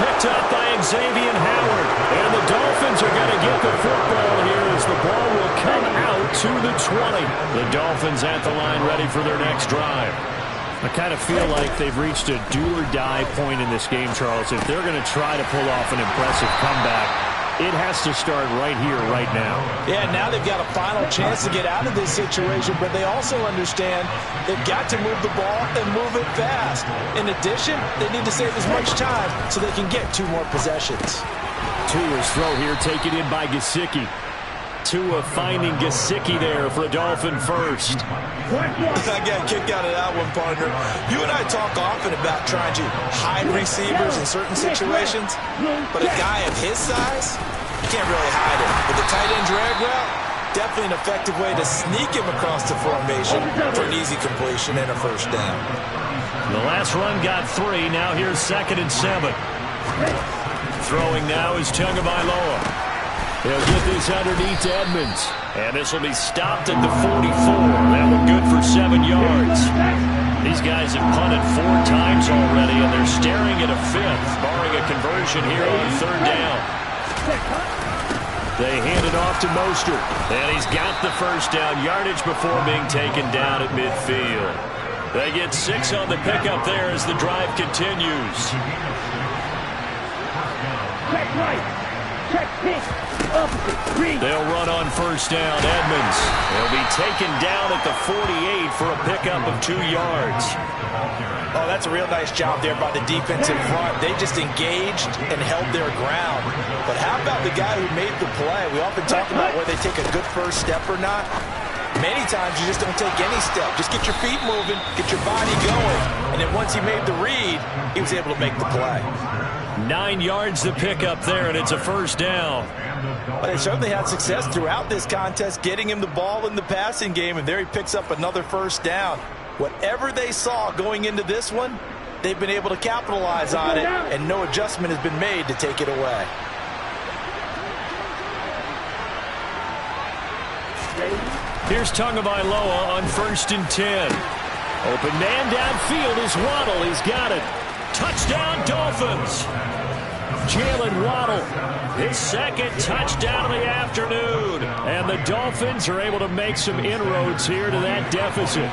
Speaker 3: Picked up by Xavier Howard. And the Dolphins are going to get the football here as the ball will come out to the 20. The Dolphins at the line ready for their next drive. I kind of feel like they've reached a do-or-die point in this game, Charles. If they're going to try to pull off an impressive comeback, it has to start right here, right now. Yeah, now they've got a final chance to get out of this situation, but they also understand they've got to move the ball and move it fast. In addition, they need to save as much time so they can get 2 more possessions. Tua's throw here taken in by Gesicki. Tua finding Gesicki there for a Dolphin first.
Speaker 4: I got a kick out of that one, partner. You and I talk often about trying to hide receivers in certain situations, but a guy of his size, you can't really hide him. With the tight end drag route, definitely an effective way to sneak him across the formation for an easy completion and a first down.
Speaker 3: The last run got 3. Now here's 2nd and 7. Throwing now is Tagovailoa. He'll get this underneath to Edmonds. And this will be stopped at the 44. That one good for 7 yards. These guys have punted 4 times already, and they're staring at a 5th, barring a conversion here on 3rd down. They hand it off to Mostert. And he's got the first down yardage before being taken down at midfield. They get 6 on the pickup there as the drive continues.
Speaker 5: Check right. Check pitch.
Speaker 3: They'll run on first down. Edmonds. He'll be taken down at the 48 for a pickup of 2 yards.
Speaker 4: Oh, that's a real nice job there by the defense in front. They just engaged and held their ground. But how about the guy who made the play? We often talk about whether they take a good first step or not. Many times you just don't take any step. Just get your feet moving, get your body going. And then once he made the read, he was able to make the play.
Speaker 3: 9 yards the pickup there, and it's a first down.
Speaker 4: But they certainly had success throughout this contest, getting him the ball in the passing game, and there he picks up another first down. Whatever they saw going into this one, they've been able to capitalize on it, and no adjustment has been made to take it away.
Speaker 3: Here's Tagovailoa on 1st and 10. Open man downfield is Waddle. He's got it. Touchdown, Dolphins. Jalen Waddle, his 2nd touchdown of the afternoon. And the Dolphins are able to make some inroads here to that deficit.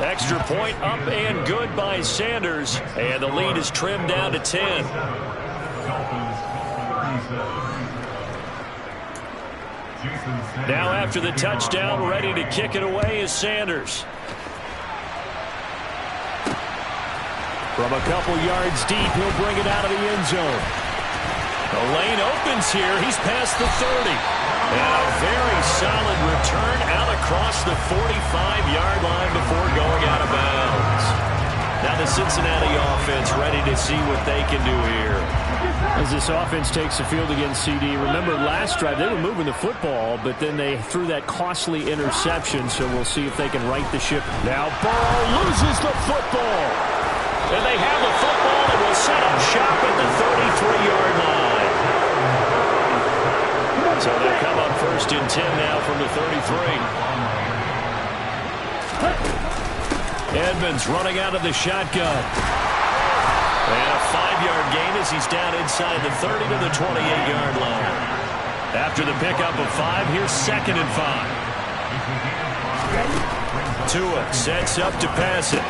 Speaker 3: Extra point up and good by Sanders. And the lead is trimmed down to 10. Now after the touchdown, ready to kick it away is Sanders. From a couple yards deep, he'll bring it out of the end zone. The lane opens here. He's past the 30. And a very solid return out across the 45-yard line before going out of bounds. Now the Cincinnati offense ready to see what they can do here. As this offense takes the field against CD, remember last drive they were moving the football, but then they threw that costly interception, so we'll see if they can right the ship. Now Burrow loses the football. And they have the football and will set up shop at the 33-yard line. So they'll come on 1st and 10 now from the 33. Edmonds running out of the shotgun. And a 5-yard gain as he's down inside the 30 to the 28-yard line. After the pickup of 5, here's 2nd and 5. Tua sets up to pass it.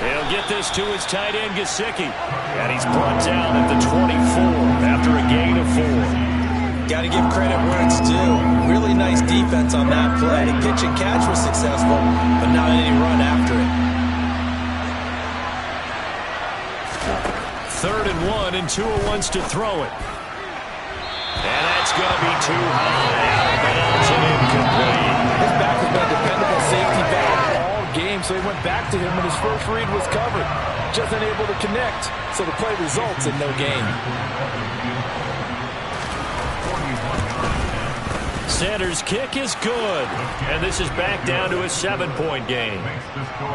Speaker 3: He'll get this to his tight end, Gesicki. And he's brought down at the 24 after a gain of 4.
Speaker 4: Got to give credit where it's due. Really nice defense on that play. The pitch and catch was successful, but not any run after it.
Speaker 3: 3rd and 1, and Tua wants to throw it. And that's going to be too high. Out of bounds incomplete.
Speaker 4: His back has been a dependable safety valve all game, so he went back to him when his first read was covered. Just unable to connect, so the play results in no gain.
Speaker 3: Sanders' kick is good, and this is back down to a 7-point game.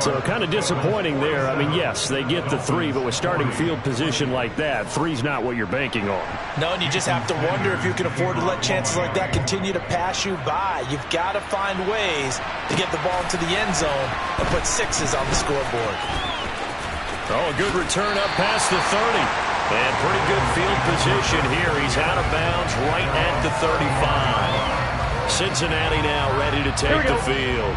Speaker 3: So kind of disappointing there. I mean, yes, they get the 3, but with starting field position like that, 3's not what you're banking on.
Speaker 7: No, and you just have to wonder if you can afford to let chances like that continue to pass you by. You've got to find ways to get the ball into the end zone and put 6s on the scoreboard.
Speaker 3: Oh, a good return up past the 30. And pretty good field position here. He's out of bounds right at the 35. Cincinnati now ready to take the field.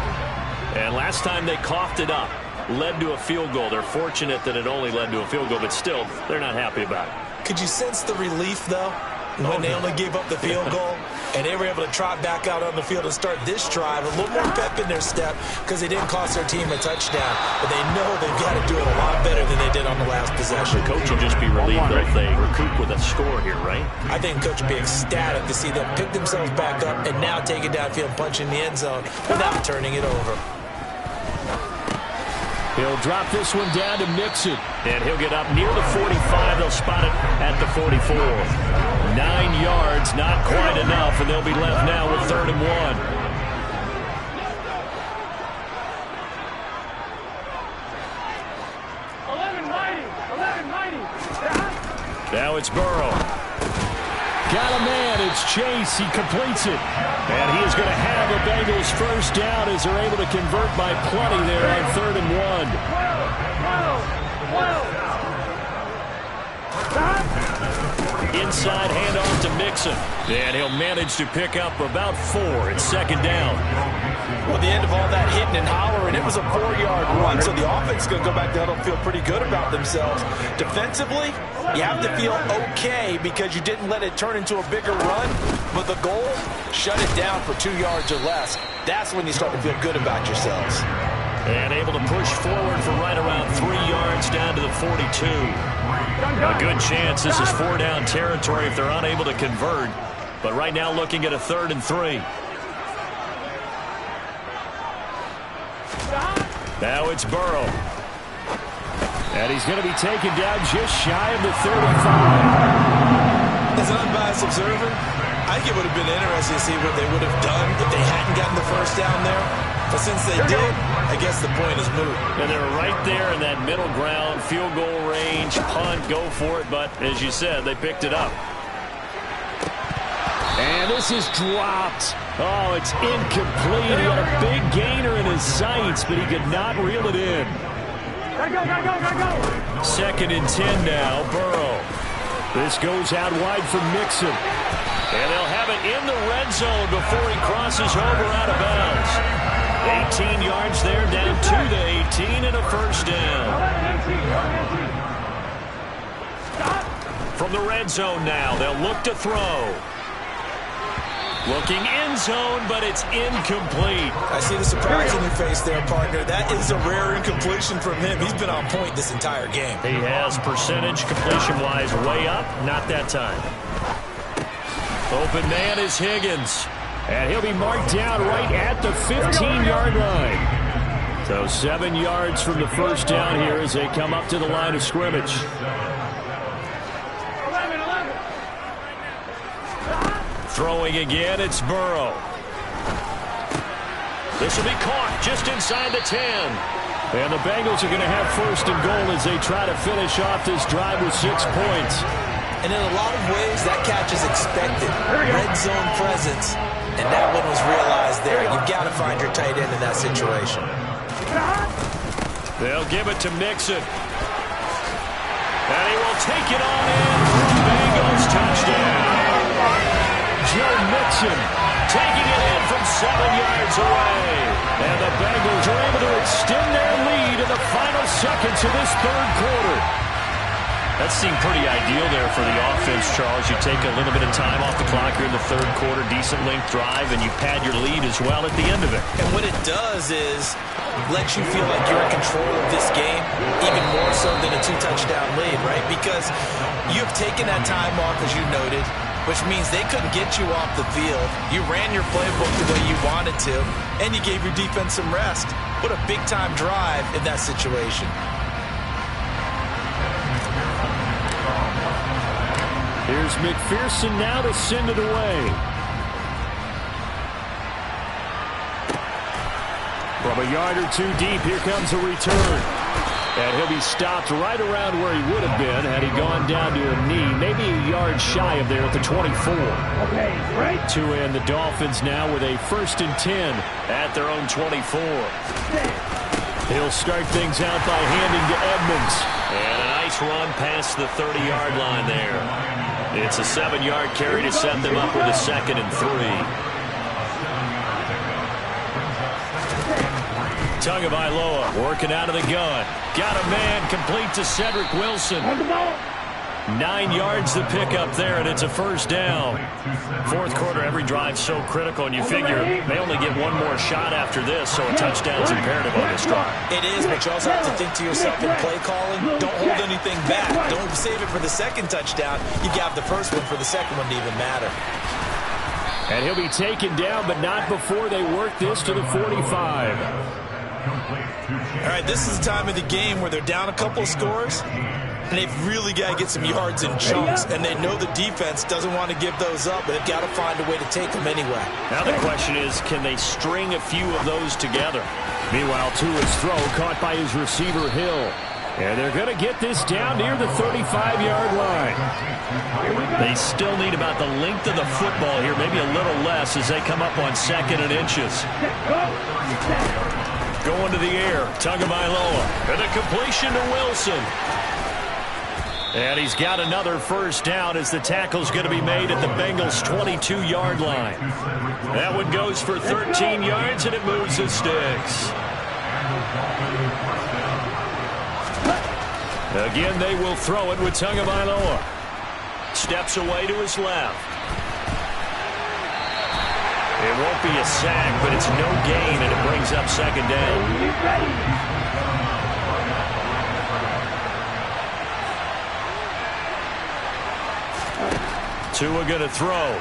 Speaker 3: And last time they coughed it up, led to a field goal. They're fortunate that it only led to a field goal, but still, they're not happy about it.
Speaker 7: Could you sense the relief, though, when they only gave up the field goal? And they were able to trot back out on the field and start this drive. A little more pep in their step because they didn't cost their team a touchdown. But they know they've got to do it a lot better than they did on the last possession.
Speaker 3: The coach will just be relieved if they recoup with a score here, right?
Speaker 7: I think coach will be ecstatic to see them pick themselves back up and now take it downfield and punch in the end zone without turning it over.
Speaker 3: He'll drop this one down to Mixon. And he'll get up near the 45. They'll spot it at the 44. 9 yards, not quite enough, and they'll be left now with 3rd and 1. Now it's Burrow. Got a man. It's Chase. He completes it. And he is going to have a Bengals first down as they're able to convert by plenty there on 3rd and 1. Inside handoff to Mixon. And he'll manage to pick up about 4. It's 2nd down.
Speaker 7: Well, the end of all that hitting and hollering, it was a 4-yard run, so the offense is going to go back there and feel pretty good about themselves. Defensively, you have to feel okay because you didn't let it turn into a bigger run, but the goal, shut it down for 2 yards or less. That's when you start to feel good about yourselves.
Speaker 3: And able to push forward for right around 3 yards down to the 42. A good chance this is 4-down territory if they're unable to convert, but right now looking at a 3rd and 3. Now it's Burrow. And he's going to be taken down just shy of the 35.
Speaker 7: As an unbiased observer, I think it would have been interesting to see what they would have done if they hadn't gotten the first down there. But since they did, I guess the point is moot.
Speaker 3: And they're right there in that middle ground, field goal range, punt, go for it. But as you said, they picked it up. And this is dropped. Oh, it's incomplete. He had a big gainer in his sights, but he could not reel it in.
Speaker 5: Gotta go.
Speaker 3: 2nd and 10 now, Burrow. This goes out wide for Mixon. And they'll have it in the red zone before he crosses over out of bounds. 18 yards there, down to the 18 and a first down. From the red zone now, they'll look to throw. Looking end zone, but it's incomplete.
Speaker 7: I see the surprise in your face there, partner. That is a rare incompletion from him. He's been on point this entire game.
Speaker 3: He has percentage completion-wise way up. Not that time. Open man is Higgins. And he'll be marked down right at the 15-yard line. So 7 yards from the first down here as they come up to the line of scrimmage. Throwing again, it's Burrow. This will be caught just inside the 10. And the Bengals are going to have 1st and goal as they try to finish off this drive with 6 points.
Speaker 7: And in a lot of ways, that catch is expected. Red zone presence, and that one was realized there. You've got to find your tight end in that situation.
Speaker 3: They'll give it to Mixon. And he will take it on in for a Bengals touchdown. Joe Mixon taking it in from 7 yards away. And the Bengals are able to extend their lead in the final seconds of this 3rd quarter. That seemed pretty ideal there for the offense, Charles. You take a little bit of time off the clock here in the 3rd quarter, decent length drive, and you pad your lead as well at the end of it.
Speaker 7: And what it does is let you feel like you're in control of this game, even more so than a 2-touchdown lead, right? Because you've taken that time off, as you noted. which means they couldn't get you off the field. You ran your playbook the way you wanted to, and you gave your defense some rest. What a big-time drive in that situation.
Speaker 3: Here's McPherson now to send it away. From a yard or two deep, here comes a return. And he'll be stopped right around where he would have been had he gone down to a knee, maybe a yard shy of there at the 24.
Speaker 5: Okay, right.
Speaker 3: To end the Dolphins now with a 1st and 10 at their own 24. He'll start things out by handing to Edmonds. And a nice run past the 30-yard line there. It's a 7-yard carry to set them up with a 2nd and 3. Tagovailoa working out of the gun. Got a man complete to Cedric Wilson. 9 yards to pick up there, and it's a 1st down. 4th quarter, every drive so critical, and you figure they only get one more shot after this, so a touchdown's imperative on this drive.
Speaker 7: It is, but you also have to think to yourself in play calling, don't hold anything back. Don't save it for the 2nd touchdown. You got the 1st one for the 2nd one to even matter.
Speaker 3: And he'll be taken down, but not before they work this to the 45.
Speaker 7: All right, this is the time of the game where they're down a couple of scores, and they've really got to get some yards in chunks, and they know the defense doesn't want to give those up, but they've got to find a way to take them anyway.
Speaker 3: Now the question is, can they string a few of those together? Meanwhile, Tua's throw caught by his receiver, Hill. And they're going to get this down near the 35-yard line. They still need about the length of the football here, maybe a little less as they come up on 2nd and inches. Going to the air, Tagovailoa, and a completion to Wilson. And he's got another 1st down as the tackle's going to be made at the Bengals' 22-yard line. That one goes for 13 yards, and it moves the sticks. Again, they will throw it with Tagovailoa. Steps away to his left. It won't be a sack, but it's no gain, and it brings up 2nd down. Tua going to throw.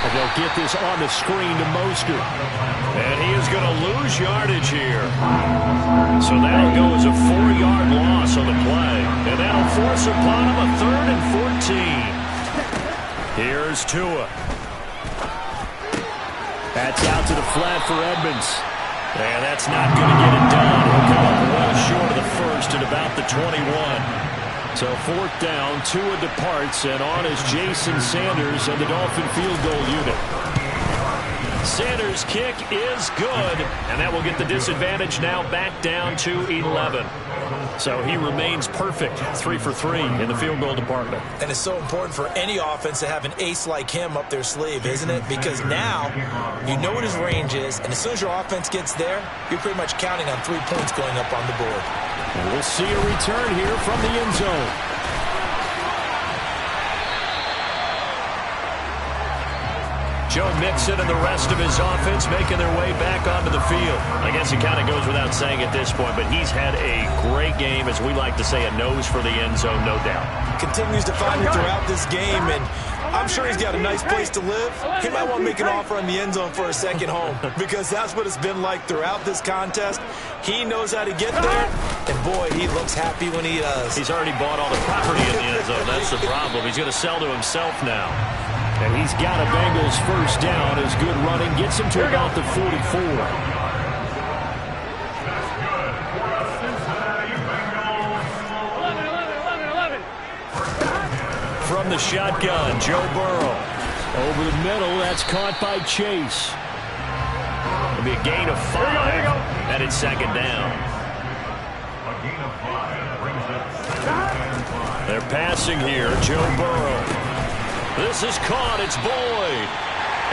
Speaker 3: And they'll get this on the screen to Mostert. And he is going to lose yardage here. So that'll go as a 4-yard loss on the play. And that'll force upon him a 3rd and 14. Here's Tua. That's out to the flat for Edmonds. And that's not going to get it done. He'll come up well short of the 1st at about the 21. So 4th down, Tua departs, and on is Jason Sanders and the Dolphin field goal unit. Sanders' kick is good, and that will get the disadvantage now back down to 11. So he remains perfect, 3 for 3 in the field goal department.
Speaker 7: And it's so important for any offense to have an ace like him up their sleeve, isn't it? Because now you know what his range is, and as soon as your offense gets there, you're pretty much counting on 3 points going up on the board.
Speaker 3: And we'll see a return here from the end zone. Joe Mixon and the rest of his offense making their way back onto the field. I guess it kind of goes without saying at this point, but he's had a great game, as we like to say, a nose for the end zone, no doubt.
Speaker 7: Continues to find it throughout this game, and I'm sure he's got a nice place to live. He might want to make an offer on the end zone for a second home, because that's what it's been like throughout this contest. He knows how to get there, and boy, he looks happy when he does.
Speaker 3: He's already bought all the property in the end zone. That's the problem. He's going to sell to himself now. And he's got a Bengals 1st down. His good running gets him to about the 44. From the shotgun, Joe Burrow. Over the middle, that's caught by Chase. It'll be a gain of 5, and it's 2nd down. They're passing here, Joe Burrow. This is caught, it's Boyd.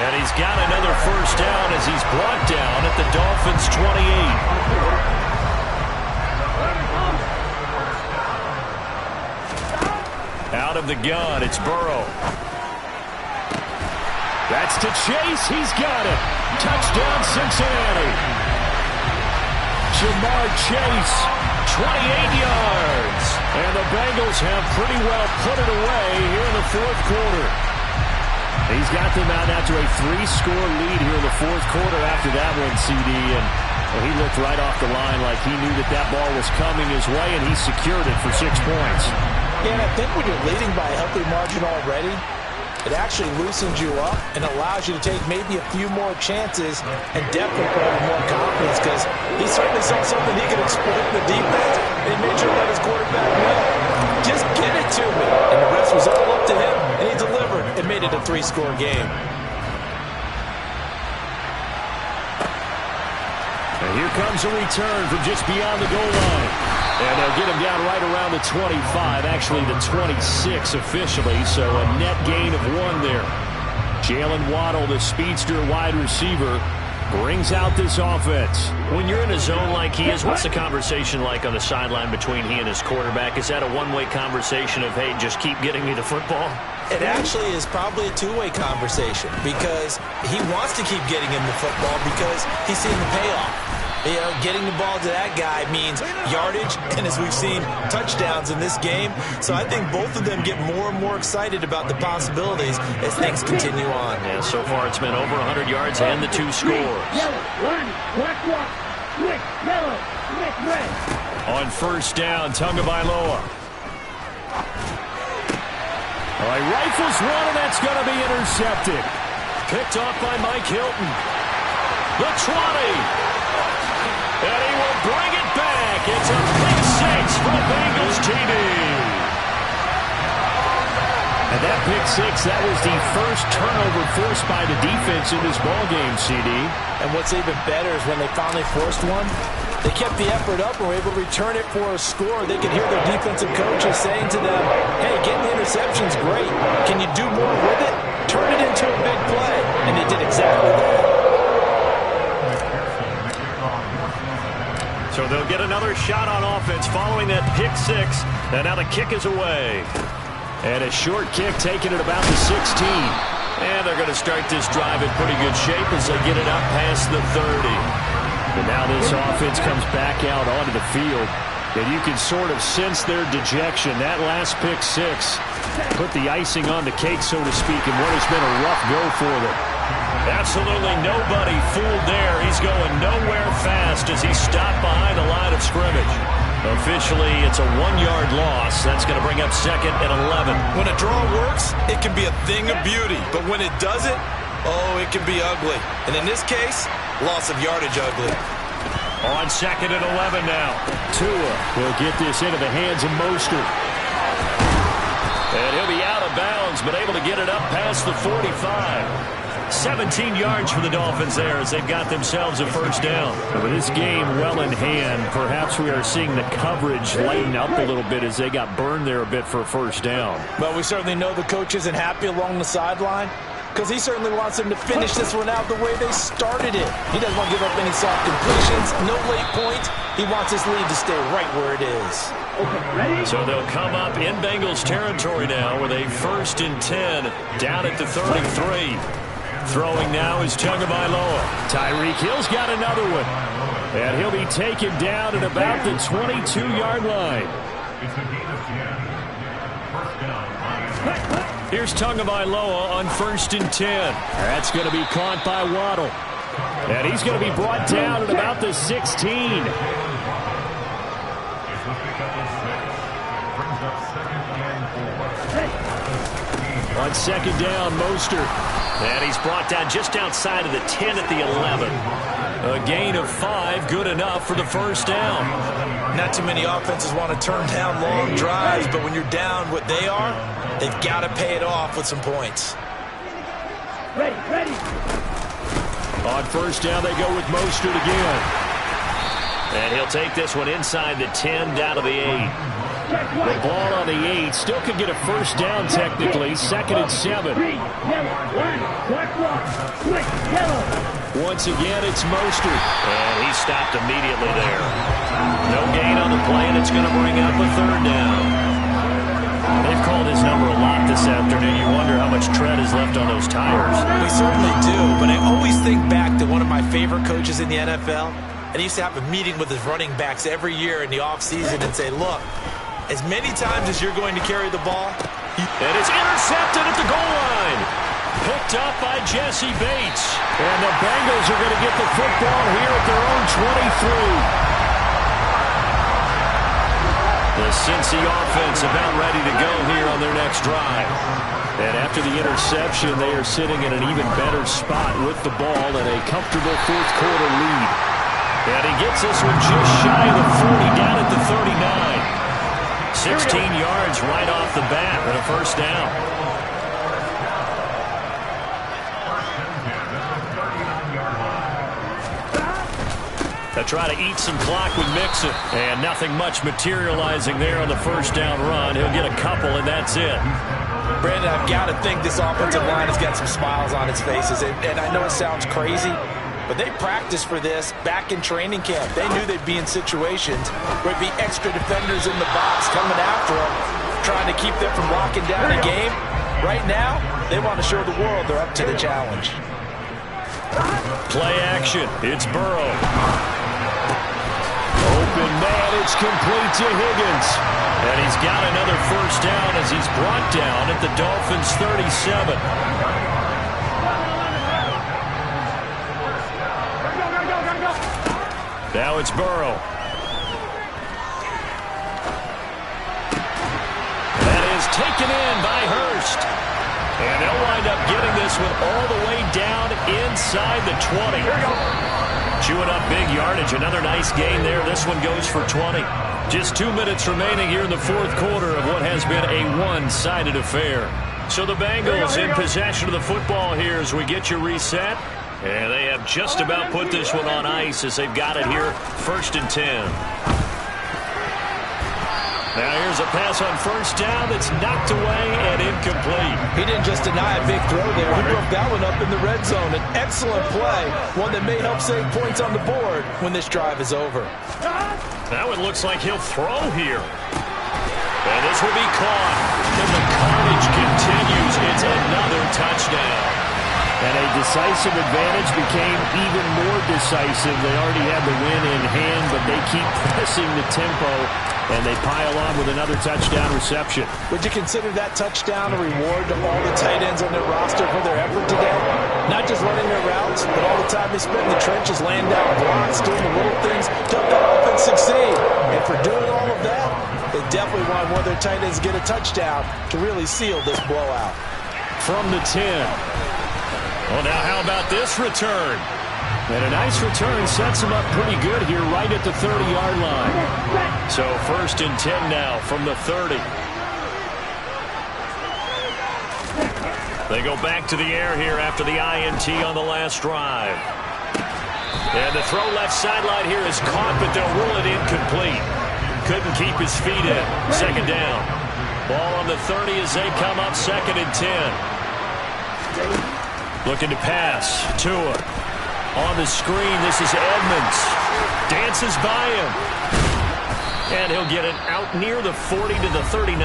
Speaker 3: And he's got another 1st down as he's brought down at the Dolphins' 28. Out of the gun, it's Burrow. That's to Chase, he's got it. Touchdown, Cincinnati. Jamar Chase, 28 yards. And the Bengals have pretty well put it away here in the fourth quarter. He's got them out after a 3-score lead here in the fourth quarter after that one, CD. And he looked right off the line like he knew that ball was coming his way, and he secured it for 6 points.
Speaker 7: Yeah, and I think when you're leading by a healthy margin already, it actually loosens you up and allows you to take maybe a few more chances and definitely put more confidence, because he certainly saw something he could exploit in the defense, and he made sure to let his quarterback know, just get it to me. And the rest was all up to him, and he delivered and made it a 3-score game.
Speaker 3: And here comes a return from just beyond the goal line. And they'll get him down right around the 25, actually the 26 officially, so a net gain of 1 there. Jalen Waddle, the speedster wide receiver, brings out this offense.
Speaker 8: When you're in a zone like he is, what's the conversation like on the sideline between he and his quarterback? Is that a one-way conversation of, hey, just keep getting me the football?
Speaker 7: It actually is probably a two-way conversation, because he wants to keep getting him the football because he's seeing the payoff. You know, getting the ball to that guy means yardage, and as we've seen, touchdowns in this game. So I think both of them get more and more excited about the possibilities as things continue on.
Speaker 8: Yeah, so far it's been over 100 yards and the 2 scores.
Speaker 3: On first down, Tagovailoa. All right, rifles one, and that's going to be intercepted. Picked off by Mike Hilton. The 20. And he will bring it back. It's a pick 6 for Bengals TD. And that pick 6, that was the first turnover forced by the defense in this ballgame, CD.
Speaker 7: And what's even better is when they finally forced one, they kept the effort up and were able to return it for a score. They could hear their defensive coaches saying to them, hey, getting the interception's great. Can you do more with it? Turn it into a big play. And they did exactly that.
Speaker 8: So they'll get another shot on offense following that pick 6. And now the kick is away.
Speaker 3: And a short kick taken at about the 16.
Speaker 8: And they're going to start this drive in pretty good shape as they get it up past the 30.
Speaker 3: And now this offense comes back out onto the field. And you can sort of sense their dejection. That last pick 6 put the icing on the cake, so to speak, in what has been a rough go for them.
Speaker 8: Absolutely nobody fooled there. He's going nowhere fast as he's stopped behind the line of scrimmage. Officially, it's a 1-yard loss. That's going to bring up 2nd and 11.
Speaker 7: When a draw works, it can be a thing of beauty. But when it doesn't, oh, it can be ugly. And in this case, loss of yardage ugly.
Speaker 3: On 2nd and 11 now. Tua will get this into the hands of Mostert.
Speaker 8: And he'll be out of bounds, but able to get it up past the 45. 17 yards for the Dolphins there as they've got themselves a first down.
Speaker 3: With this game well in hand, perhaps we are seeing the coverage lighten up a little bit as they got burned there a bit for a first down.
Speaker 7: But we certainly know the coach isn't happy along the sideline, because he certainly wants them to finish this one out the way they started it. He doesn't want to give up any soft completions, no late points. He wants his lead to stay right where it is.
Speaker 8: So they'll come up in Bengals territory now with a 1st and 10 down at the 33. Throwing now is Tagovailoa.
Speaker 3: Tyreek Hill's got another one. And he'll be taken down at about the 22-yard line. Here's Tagovailoa on 1st and 10. That's going to be caught by Waddle. And he's going to be brought down at about the 16. On 2nd down, Mostert.
Speaker 8: And he's brought down just outside of the 10 at the 11.
Speaker 3: A gain of 5, good enough for the first down.
Speaker 7: Not too many offenses want to turn down long drives, but when you're down what they are, they've got to pay it off with some points.
Speaker 5: Ready.
Speaker 3: On first down, they go with Mostert again.
Speaker 8: And he'll take this one inside the 10 down to the 8.
Speaker 3: The ball on the 8 still could get a first down technically. 2nd and 7. Once again, it's Mostert.
Speaker 8: And he stopped immediately there. No gain on the play, and it's going to bring up a 3rd down. They've called his number a lot this afternoon. You wonder how much tread is left on those tires.
Speaker 7: We certainly do, but I always think back to one of my favorite coaches in the NFL. And he used to have a meeting with his running backs every year in the offseason and say, look, as many times as you're going to carry the ball.
Speaker 3: And it's intercepted at the goal line. Picked up by Jesse Bates. And the Bengals are going to get the football here at their own 23. The Cincy offense about ready to go here on their next drive. And after the interception, they are sitting in an even better spot with the ball and a comfortable fourth-quarter lead. And he gets this one just shy of the 40, down at the 39. 16 yards right off the bat and a first down. They try to eat some clock with Mixon. And nothing much materializing there on the first down run. He'll get a couple, and that's it.
Speaker 7: Brandon, I've got to think this offensive line has got some smiles on its faces. And I know it sounds crazy, but they practiced for this back in training camp. They knew they'd be in situations where there'd be extra defenders in the box coming after them, trying to keep them from locking down a game. Right now, they want to show the world they're up to the challenge.
Speaker 3: Play action. It's Burrow. Open man, it's complete to Higgins. And he's got another first down as he's brought down at the Dolphins' 37. Now it's Burrow. That is taken in by Hurst. And they'll wind up getting this one all the way down inside the 20. Chewing up big yardage. Another nice gain there. This one goes for 20. Just 2 minutes remaining here in the fourth quarter of what has been a one-sided affair. So the Bengals in possession of the football here as we get you reset. And they have just about put this one on ice as they've got it here, 1st and 10. Now here's a pass on first down that's knocked away and incomplete.
Speaker 7: He didn't just deny a big throw there. He broke that one up in the red zone. An excellent play, one that may help save points on the board when this drive is over.
Speaker 3: Now it looks like he'll throw here. And this will be caught. And the carnage continues. It's another touchdown. And a decisive advantage became even more decisive. They already had the win in hand, but they keep pressing the tempo, and they pile on with another touchdown reception.
Speaker 7: Would you consider that touchdown a reward to all the tight ends on their roster for their effort today? Not just running their routes, but all the time they spent in the trenches, laying down blocks, doing the little things to help that offense succeed. And for doing all of that, they definitely want one of their tight ends to get a touchdown to really seal this blowout.
Speaker 3: From the 10. Well, now how about this return? And a nice return sets him up pretty good here right at the 30-yard line. So 1st and 10 now from the 30. They go back to the air here after the INT on the last drive. And the throw left sideline here is caught, but they'll rule it incomplete. Couldn't keep his feet in. 2nd down. Ball on the 30 as they come up 2nd and 10. Looking to pass. Tua. On the screen, this is Edmonds. Dances by him. And he'll get it out near the 40 to the 39.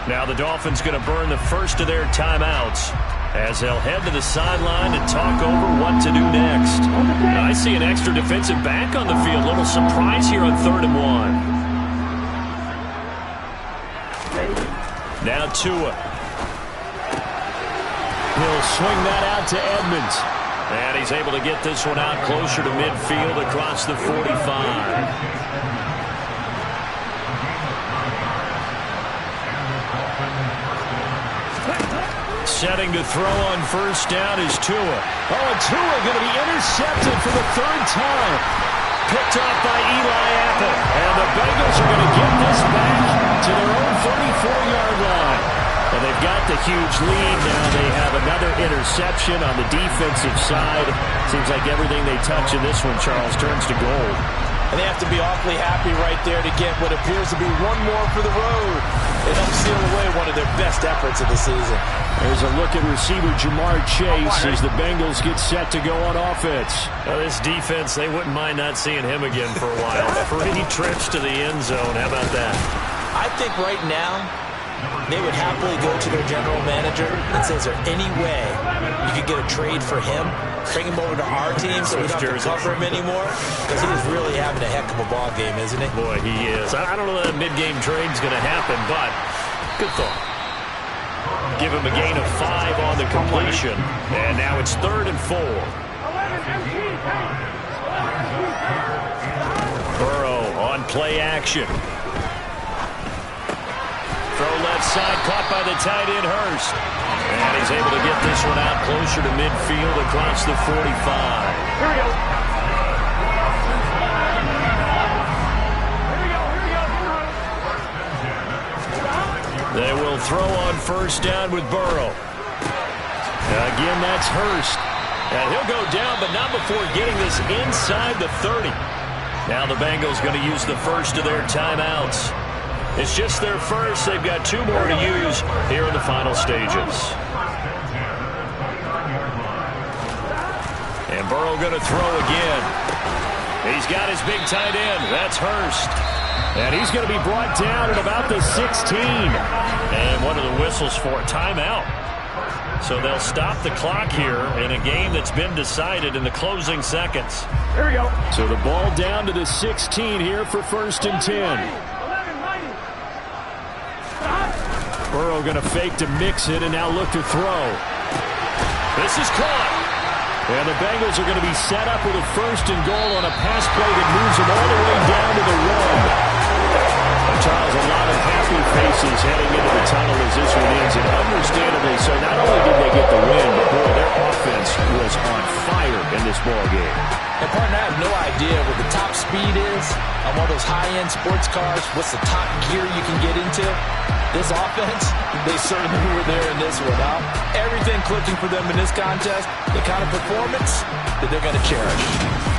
Speaker 3: Now the Dolphins going to burn the first of their timeouts as they'll head to the sideline and talk over what to do next. Now, I see an extra defensive back on the field. Little surprise here on 3rd and 1. Now Tua. He'll swing that out to Edmonds. And he's able to get this one out closer to midfield across the 45. Setting to throw on first down is Tua. Oh, and Tua going to be intercepted for the 3rd time. Picked off by Eli Apple. And the Bengals are going to get this back to their own 34-yard line. And they've got the huge lead. Now they have another interception on the defensive side. Seems like everything they touch in this one, Charles, turns to gold.
Speaker 7: And they have to be awfully happy right there to get what appears to be one more for the road. They don't seal away one of their best efforts of the season.
Speaker 3: There's a look at receiver Jamar Chase as the Bengals get set to go on offense. Now this defense, they wouldn't mind not seeing him again for a while. 3 trips to the end zone. How about that?
Speaker 7: I think right now, they would happily go to their general manager and say, is there any way you could get a trade for him?
Speaker 4: bring him over to our team so we don't have to cover him anymore? Because he is really having a heck of a ball game, isn't he?
Speaker 8: Boy, he is. I don't know that mid-game trade's going to happen, but good thought. Give him a gain of 5 on the completion. And now it's 3rd and 4. Burrow on play action. Throw left side, caught by the tight end, Hurst. And he's able to get this one out closer to midfield across the 45.
Speaker 5: Here we go.
Speaker 8: They will throw on 1st down with Burrow. Again, that's Hurst. And he'll go down, but not before getting this inside the 30. Now the Bengals going to use the first of their timeouts. It's just their first. They've got 2 more to use here in the final stages. And Burrow going to throw again. He's got his big tight end. That's Hurst. And he's going to be brought down at about the 16. And one of the whistles for a timeout. So they'll stop the clock here in a game that's been decided in the closing seconds.
Speaker 5: Here we go.
Speaker 8: So the ball down to the 16 here for 1st and 10. Burrow going to fake to mix it and now look to throw. This is caught. And the Bengals are going to be set up with a 1st and goal on a pass play that moves them all the way down to the 1. Charles, a lot of happy faces heading into the tunnel as this one ends, and understandably so. Not only did they get the win, but boy, their offense was on fire in this ball game.
Speaker 4: And partner, I have no idea what the top speed is on one of those high-end sports cars. What's the top gear you can get into? This offense, they certainly were there in this one. Everything clicking for them in this contest, the kind of performance that they're going to cherish.